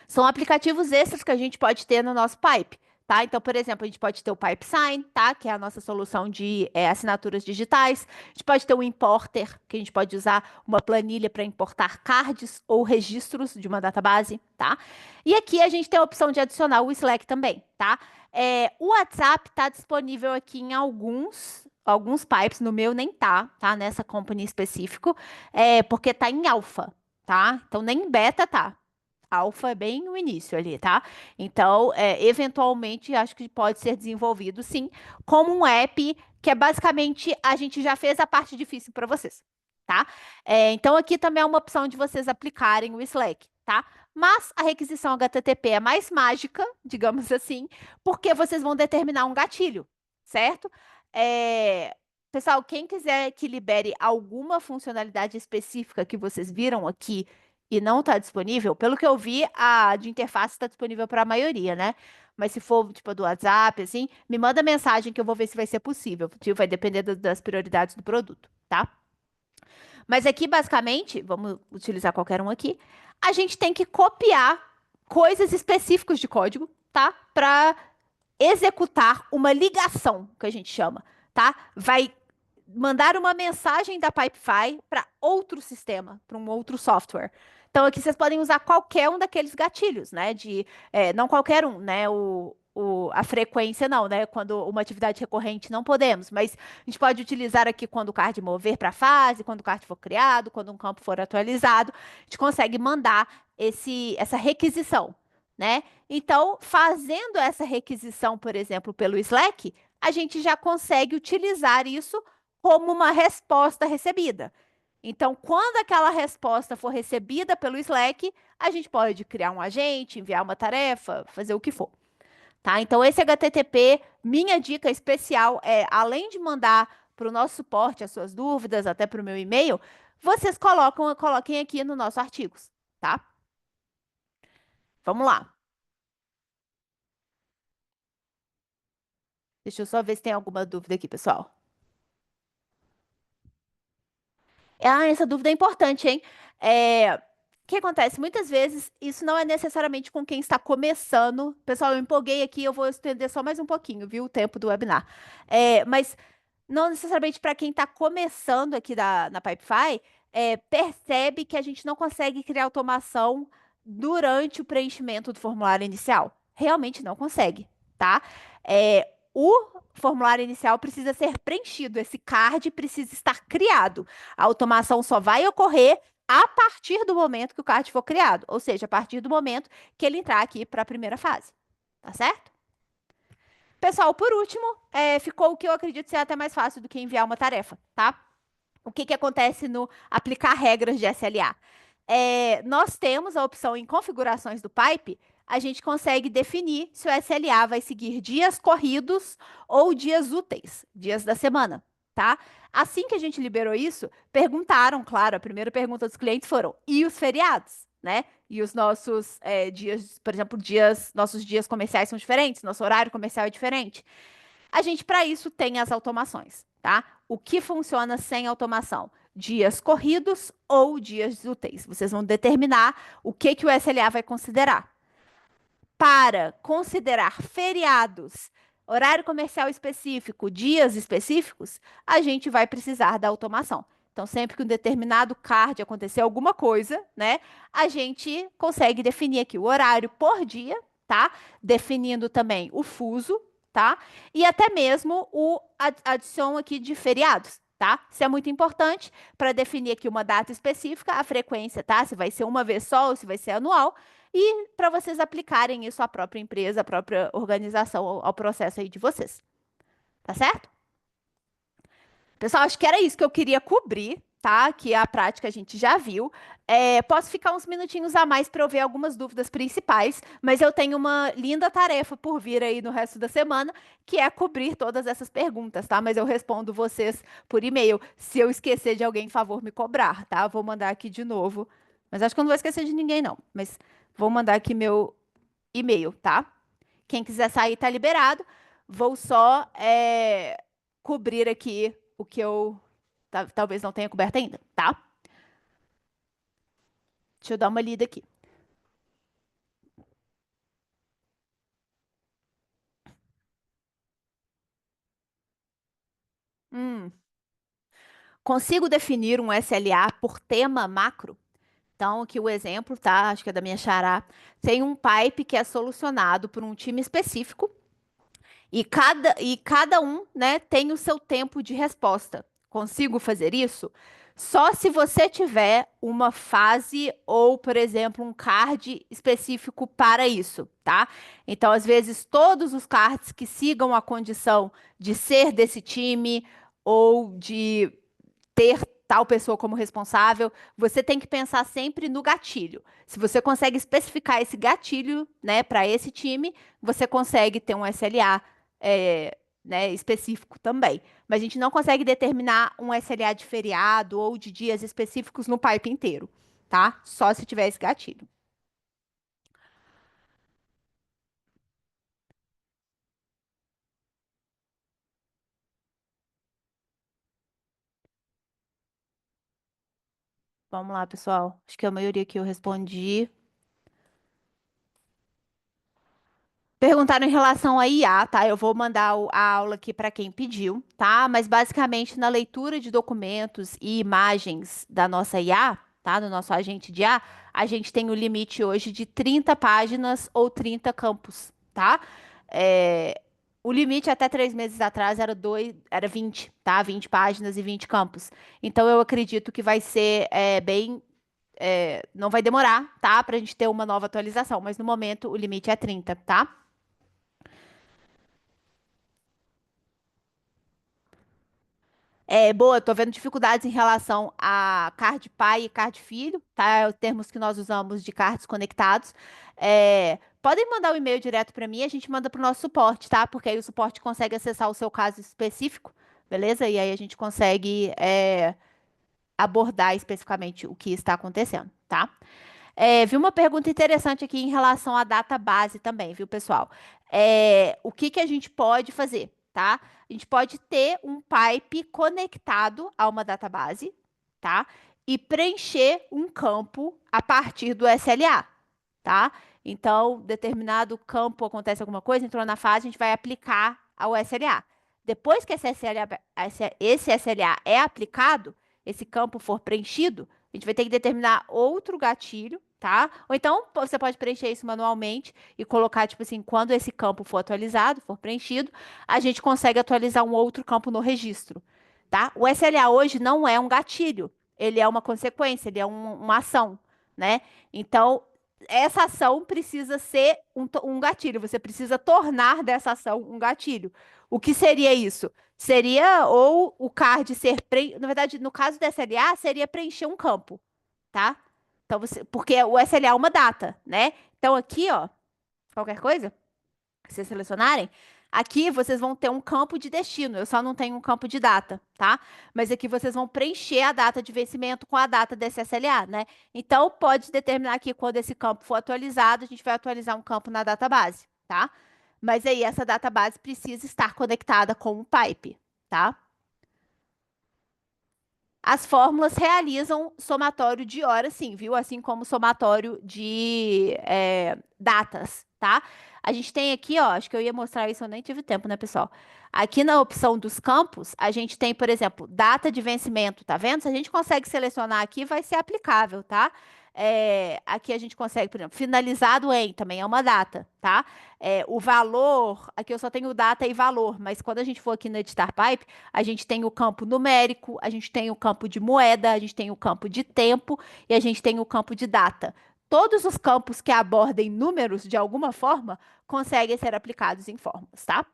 São aplicativos extras que a gente pode ter no nosso Pipe, Tá? Então, por exemplo, a gente pode ter o PipeSign, tá? Que é a nossa solução de assinaturas digitais. A gente pode ter o Importer, que a gente pode usar uma planilha para importar cards ou registros de uma database, tá? E aqui a gente tem a opção de adicionar o Slack também, tá? O WhatsApp está disponível aqui em alguns pipes, no meu nem tá? Nessa company específico, porque tá em alpha, tá? Então nem em beta tá. Alpha é bem no início ali, tá? Então, eventualmente, acho que pode ser desenvolvido, sim, como um app que é basicamente a gente já fez a parte difícil para vocês, tá? Então, aqui também é uma opção de vocês aplicarem o Slack, tá? Mas a requisição HTTP é mais mágica, digamos assim, porque vocês vão determinar um gatilho, certo? Pessoal, quem quiser que libere alguma funcionalidade específica que vocês viram aqui e não está disponível, pelo que eu vi, a de interface está disponível para a maioria, né? Mas se for tipo a do WhatsApp, assim, me manda mensagem que eu vou ver se vai ser possível. Tipo, vai depender das prioridades do produto, tá? Mas aqui, basicamente, vamos utilizar qualquer um aqui, a gente tem que copiar coisas específicas de código, tá? Para executar uma ligação, que a gente chama, tá? Vai mandar uma mensagem da Pipefy para outro sistema, para um outro software. Então, aqui vocês podem usar qualquer um daqueles gatilhos, né? Não qualquer um, né? A frequência não, né? Quando uma atividade recorrente não podemos, mas a gente pode utilizar aqui quando o card mover para a fase, quando o card for criado, quando um campo for atualizado, a gente consegue mandar essa requisição, né? Então, fazendo essa requisição, por exemplo, pelo Slack, a gente já consegue utilizar isso como uma resposta recebida. Então, quando aquela resposta for recebida pelo Slack, a gente pode criar um agente, enviar uma tarefa, fazer o que for, tá? Então, esse HTTP, minha dica especial é, além de mandar para o nosso suporte as suas dúvidas, até para o meu e-mail, vocês coloquem aqui no nosso artigos, tá? Vamos lá. Deixa eu só ver se tem alguma dúvida aqui, pessoal. Essa dúvida é importante, hein? O que acontece? Muitas vezes isso não é necessariamente com quem está começando. Pessoal, eu empolguei aqui, eu vou estender só mais um pouquinho, viu? O tempo do webinar. Mas não necessariamente para quem está começando aqui na Pipefy, percebe que a gente não consegue criar automação durante o preenchimento do formulário inicial. Realmente não consegue, tá? O formulário inicial precisa ser preenchido, esse card precisa estar criado. A automação só vai ocorrer a partir do momento que o card for criado, ou seja, a partir do momento que ele entrar aqui para a primeira fase, tá certo? Pessoal, por último, ficou o que eu acredito ser até mais fácil do que enviar uma tarefa, tá? O que que acontece no aplicar regras de SLA? Nós temos a opção em configurações do pipe, a gente consegue definir se o SLA vai seguir dias corridos ou dias úteis, dias da semana, tá? Assim que a gente liberou isso, perguntaram, claro, a primeira pergunta dos clientes foram, e os feriados, né? E os nossos dias, por exemplo, nossos dias comerciais são diferentes, nosso horário comercial é diferente. A gente, para isso, tem as automações, tá? O que funciona sem automação? Dias corridos ou dias úteis. Vocês vão determinar o que o SLA vai considerar. Para considerar feriados, horário comercial específico, dias específicos, a gente vai precisar da automação. Então, sempre que um determinado card acontecer alguma coisa, né, a gente consegue definir aqui o horário por dia, tá? Definindo também o fuso, tá? E até mesmo a adição aqui de feriados, tá? Isso é muito importante para definir aqui uma data específica, a frequência, tá? Se vai ser uma vez só ou se vai ser anual e para vocês aplicarem isso à própria empresa, à própria organização, ao processo aí de vocês. Tá certo? Pessoal, acho que era isso que eu queria cobrir, tá? Que a prática a gente já viu. Posso ficar uns minutinhos a mais para eu ver algumas dúvidas principais, mas eu tenho uma linda tarefa por vir aí no resto da semana, que é cobrir todas essas perguntas, tá? Mas eu respondo vocês por e-mail. Se eu esquecer de alguém, favor me cobrar, tá? Vou mandar aqui de novo. Mas acho que eu não vou esquecer de ninguém, não. Mas vou mandar aqui meu e-mail, tá? Quem quiser sair, tá liberado. Vou só cobrir aqui o que eu talvez não tenha coberto ainda, tá? Deixa eu dar uma lida aqui. Hum. Consigo definir um SLA por tema macro? Então, aqui o exemplo, tá? Acho que é da minha xará. Tem um pipe que é solucionado por um time específico e cada um, né, tem o seu tempo de resposta. Consigo fazer isso? Só se você tiver uma fase ou, por exemplo, um card específico para isso, tá? Então, às vezes, todos os cards que sigam a condição de ser desse time ou de ter tal pessoa como responsável, você tem que pensar sempre no gatilho. Se você consegue especificar esse gatilho, né, para esse time, você consegue ter um SLA, né, específico também. Mas a gente não consegue determinar um SLA de feriado ou de dias específicos no pipe inteiro, tá? Só se tiver esse gatilho. Vamos lá, pessoal. Acho que a maioria que eu respondi. Perguntaram em relação a IA, tá? Eu vou mandar a aula aqui para quem pediu, tá? Mas basicamente na leitura de documentos e imagens da nossa IA, tá? Do nosso agente de IA, a gente tem o limite hoje de 30 páginas ou 30 campos, tá? É, o limite até 3 meses atrás era 20, tá? 20 páginas e 20 campos. Então eu acredito que vai ser bem. Não vai demorar, tá? Pra gente ter uma nova atualização, mas no momento o limite é 30, tá? Boa, tô vendo dificuldades em relação a card pai e card filho, tá? É os termos que nós usamos de cards conectados. Podem mandar o e-mail direto para mim, a gente manda para o nosso suporte, tá? Porque aí o suporte consegue acessar o seu caso específico, beleza? E aí a gente consegue abordar especificamente o que está acontecendo, tá? Vi uma pergunta interessante aqui em relação à data base também, viu, pessoal? O que que a gente pode fazer, tá? A gente pode ter um pipe conectado a uma database, tá? E preencher um campo a partir do SLA, tá? Então, determinado campo acontece alguma coisa, entrou na fase, a gente vai aplicar ao SLA. Depois que esse SLA é aplicado, esse campo for preenchido, a gente vai ter que determinar outro gatilho, tá? Ou então você pode preencher isso manualmente e colocar, tipo assim, quando esse campo for atualizado, for preenchido, a gente consegue atualizar um outro campo no registro, tá? O SLA hoje não é um gatilho, ele é uma consequência, ele é uma ação, né? Então, essa ação precisa ser um gatilho, você precisa tornar dessa ação um gatilho. O que seria isso? Seria ou o card ser na verdade, no caso do SLA, seria preencher um campo, tá? Então porque o SLA é uma data, né? Então aqui, ó, qualquer coisa que vocês selecionarem, aqui vocês vão ter um campo de destino. Eu só não tenho um campo de data, tá? Mas aqui vocês vão preencher a data de vencimento com a data desse SLA, né? Então pode determinar aqui quando esse campo for atualizado, a gente vai atualizar um campo na database, tá? Mas aí essa database precisa estar conectada com o pipe, tá? As fórmulas realizam somatório de horas, sim, viu? Assim como somatório de datas, tá? A gente tem aqui, ó, acho que eu ia mostrar isso, eu nem tive tempo, né, pessoal? Aqui na opção dos campos, a gente tem, por exemplo, data de vencimento, tá vendo? Se a gente consegue selecionar aqui, vai ser aplicável, tá? Aqui a gente consegue, por exemplo, finalizado em, também é uma data, tá? O valor, aqui eu só tenho data e valor, mas quando a gente for aqui no editar pipe, a gente tem o campo numérico, a gente tem o campo de moeda, a gente tem o campo de tempo e a gente tem o campo de data. Todos os campos que abordem números de alguma forma conseguem ser aplicados em fórmulas, tá?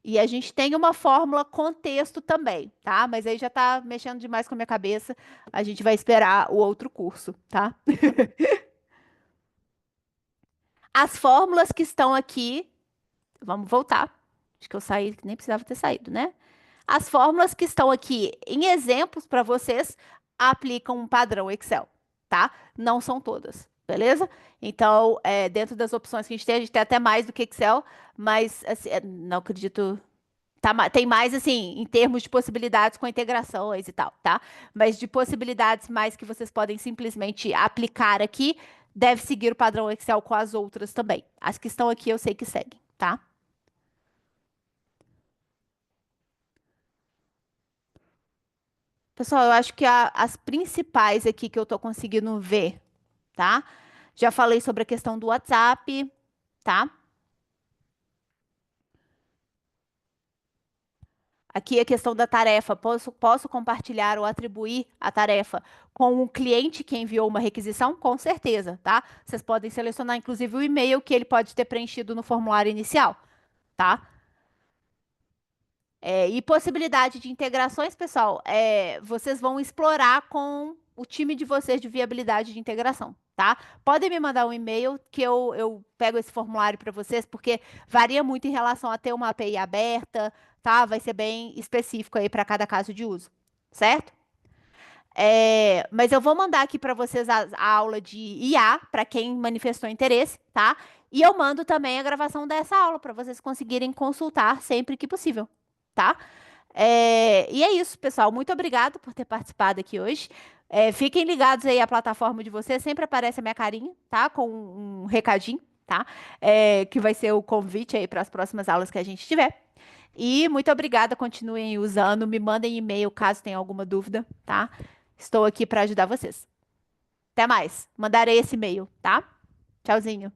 E a gente tem uma fórmula contexto também, tá? Mas aí já tá mexendo demais com a minha cabeça. A gente vai esperar o outro curso, tá? As fórmulas que estão aqui, vamos voltar. Acho que eu saí, nem precisava ter saído, né? As fórmulas que estão aqui em exemplos para vocês aplicam um padrão Excel, tá? Não são todas, beleza? Então, dentro das opções que a gente tem até mais do que Excel, mas assim, não acredito. Tem mais assim, em termos de possibilidades com integrações e tal, tá? Mas de possibilidades mais que vocês podem simplesmente aplicar aqui, deve seguir o padrão Excel com as outras também. As que estão aqui eu sei que seguem, tá? Pessoal, eu acho que as principais aqui que eu tô conseguindo ver, tá? Já falei sobre a questão do WhatsApp, tá? Aqui a questão da tarefa. Posso compartilhar ou atribuir a tarefa com o cliente que enviou uma requisição? Com certeza, tá? Vocês podem selecionar, inclusive, o e-mail que ele pode ter preenchido no formulário inicial, tá? E possibilidade de integrações, pessoal, vocês vão explorar com o time de vocês de viabilidade de integração, tá? Podem me mandar um e-mail que eu pego esse formulário para vocês, porque varia muito em relação a ter uma API aberta, tá? Vai ser bem específico aí para cada caso de uso, certo? Mas eu vou mandar aqui para vocês a aula de IA, para quem manifestou interesse, tá? E eu mando também a gravação dessa aula para vocês conseguirem consultar sempre que possível, tá? E é isso, pessoal. Muito obrigado por ter participado aqui hoje. Fiquem ligados aí à plataforma de vocês. Sempre aparece a minha carinha, tá? Com um recadinho, tá? Que vai ser o convite aí para as próximas aulas que a gente tiver. E muito obrigada. Continuem usando. Me mandem e-mail caso tenha alguma dúvida, tá? Estou aqui para ajudar vocês. Até mais. Mandarei esse e-mail, tá? Tchauzinho.